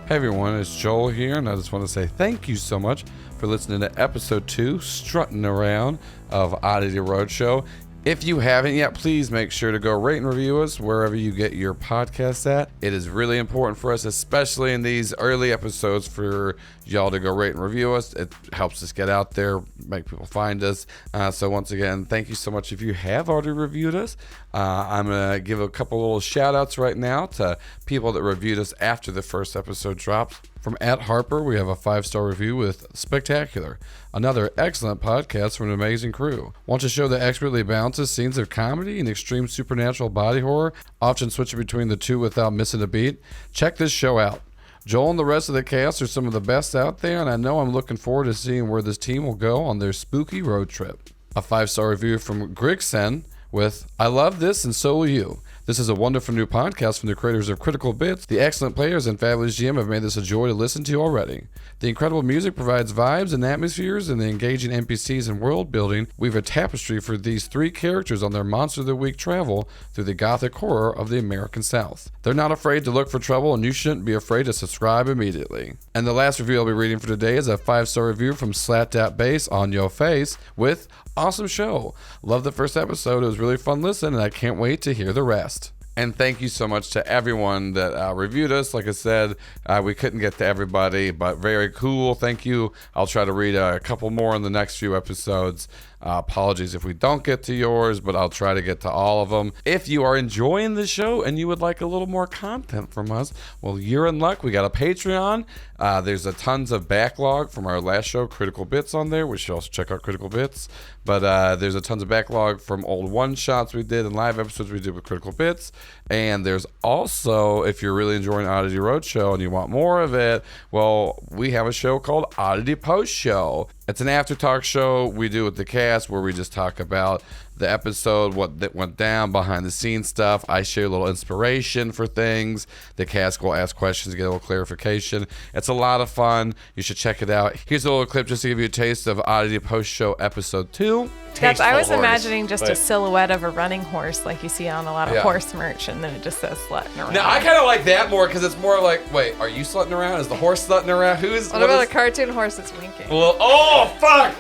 Hey everyone, it's Joel here, and I just want to say thank you so much for listening to episode 2, Struttin' Around of Oddity Roadshow. If you haven't yet, please make sure to go rate and review us wherever you get your podcasts at. It is really important for us, especially in these early episodes, for y'all to go rate and review us. It helps us get out there, make people find us. So once again, thank you so much if you have already reviewed us. I'm going to give a couple little shout outs right now to people that reviewed us after the first episode dropped. From @Harper, we have a 5-star review with Spectacular. Another excellent podcast from an amazing crew. Want a show that expertly balances scenes of comedy and extreme supernatural body horror, often switching between the two without missing a beat? Check this show out. Joel and the rest of the cast are some of the best out there, and I know I'm looking forward to seeing where this team will go on their spooky road trip. A 5-star review from Grigson with I love this and so will you. This is a wonderful new podcast from the creators of Critical Bits. The excellent players and fabulous GM have made this a joy to listen to already. The incredible music provides vibes and atmospheres, and the engaging NPCs and world building weave a tapestry for these 3 characters on their Monster of the Week travel through the gothic horror of the American South. They're not afraid to look for trouble, and you shouldn't be afraid to subscribe immediately. And the last review I'll be reading for today is a 5-star review from Slat.Base on Yo Face with awesome show. Love the first episode. It was really fun listening, and I can't wait to hear the rest. And thank you so much to everyone that reviewed us. Like I said, we couldn't get to everybody, but very cool. Thank you. I'll try to read a couple more in the next few episodes. Apologies if we don't get to yours, but I'll try to get to all of them. If you are enjoying the show and you would like a little more content from us, well, you're in luck. We got a Patreon. There's a tons of backlog from our last show, Critical Bits, on there. We should also check out Critical Bits. But there's a tons of backlog from old one-shots we did and live episodes we did with Critical Bits. And there's also, if you're really enjoying Oddity Roadshow and you want more of it, well, we have a show called Oddity Post Show. It's an after talk show we do with the cast where we just talk about the episode, what that went down, behind the scenes stuff. I share a little inspiration for things. The cast will ask questions, get a little clarification. It's a lot of fun. You should check it out. Here's a little clip just to give you a taste of Oddity Post Show episode 2. I was imagining just a silhouette of a running horse like you see on a lot of horse merch, and then it just says slutting around. Now, I kind of like that more because it's more like, wait, are you slutting around? Is the horse slutting around? What about a cartoon horse that's winking? Well, oh, fuck!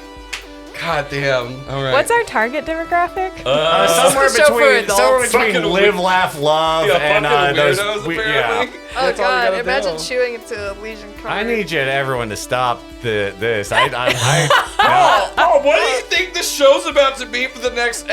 God damn. All right. What's our target demographic? Somewhere Chauffeur adults. between Fucking live, laugh, love, Yeah, and fucking those. weirdos, Yeah. apparently. Oh That's all you God! gotta Imagine do. chewing into a Legion card. I need you, everyone, to stop this. Oh, what do you think the show's about to be for the next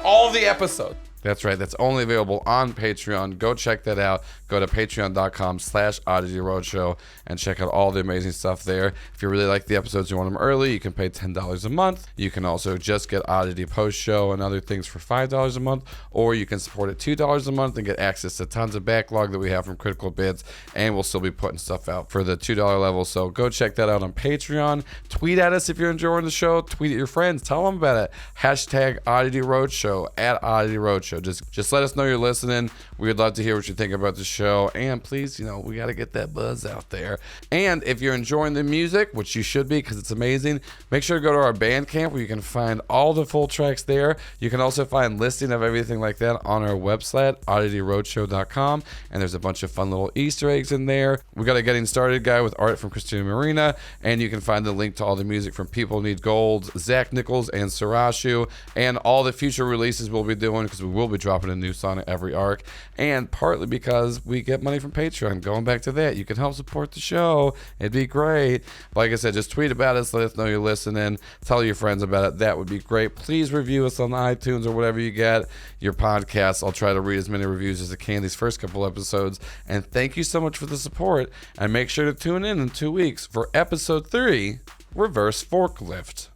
all the episodes? That's right. That's only available on Patreon. Go check that out. Go to patreon.com/Oddity Roadshow and check out all the amazing stuff there. If you really like the episodes, you want them early, you can pay $10 a month. You can also just get Oddity Post Show and other things for $5 a month, or you can support at $2 a month and get access to tons of backlog that we have from Critical Bits, and we'll still be putting stuff out for the $2 level. So go check that out on Patreon. Tweet at us if you're enjoying the show. Tweet at your friends. Tell them about it. Hashtag Oddity Roadshow at Oddity Roadshow. Just let us know you're listening. We would love to hear what you think about the show. And please, we got to get that buzz out there. And if you're enjoying the music, which you should be because it's amazing, make sure to go to our Bandcamp where you can find all the full tracks there. You can also find listing of everything like that on our website, oddityroadshow.com. And there's a bunch of fun little Easter eggs in there. We got a Getting Started guide with art from Christina Marina. And you can find the link to all the music from People Need Gold, Zach Nichols, and Sarashu. And all the future releases we'll be doing because we will be dropping a new song at every arc. And partly because we get money from Patreon. Going back to that, you can help support the show. It'd be great. Like I said, just tweet about us. Let us know you're listening. Tell your friends about it. That would be great. Please review us on iTunes or whatever you get your podcasts. I'll try to read as many reviews as I can these first couple episodes. And thank you so much for the support. And make sure to tune in 2 weeks for episode 3, Reverse Forklift.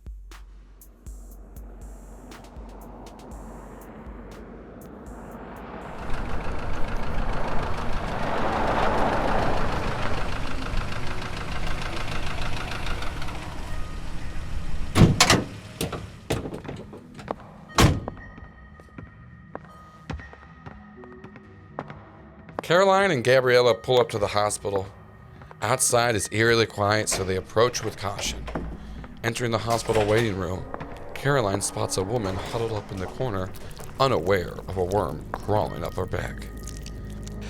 Caroline and Gabriella pull up to the hospital. Outside is eerily quiet, so they approach with caution. Entering the hospital waiting room, Caroline spots a woman huddled up in the corner, unaware of a worm crawling up her back.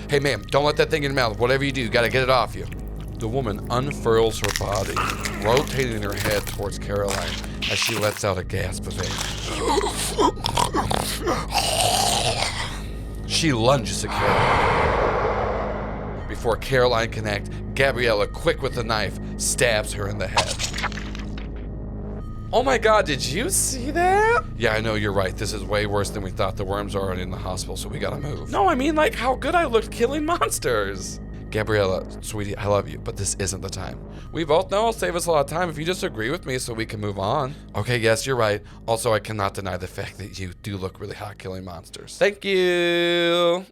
Hey ma'am, don't let that thing in your mouth. Whatever you do, you gotta get it off you. The woman unfurls her body, rotating her head towards Caroline as she lets out a gasp of air. She lunges at Caroline. Before Caroline can act, Gabriella, quick with the knife, stabs her in the head. Oh my God, did you see that? Yeah, I know, you're right. This is way worse than we thought. The worm's are already in the hospital, so we gotta move. No, I mean like how good I looked killing monsters. Gabriella, sweetie, I love you, but this isn't the time. We both know it'll save us a lot of time if you just agree with me so we can move on. Okay, yes, you're right. Also, I cannot deny the fact that you do look really hot killing monsters. Thank you.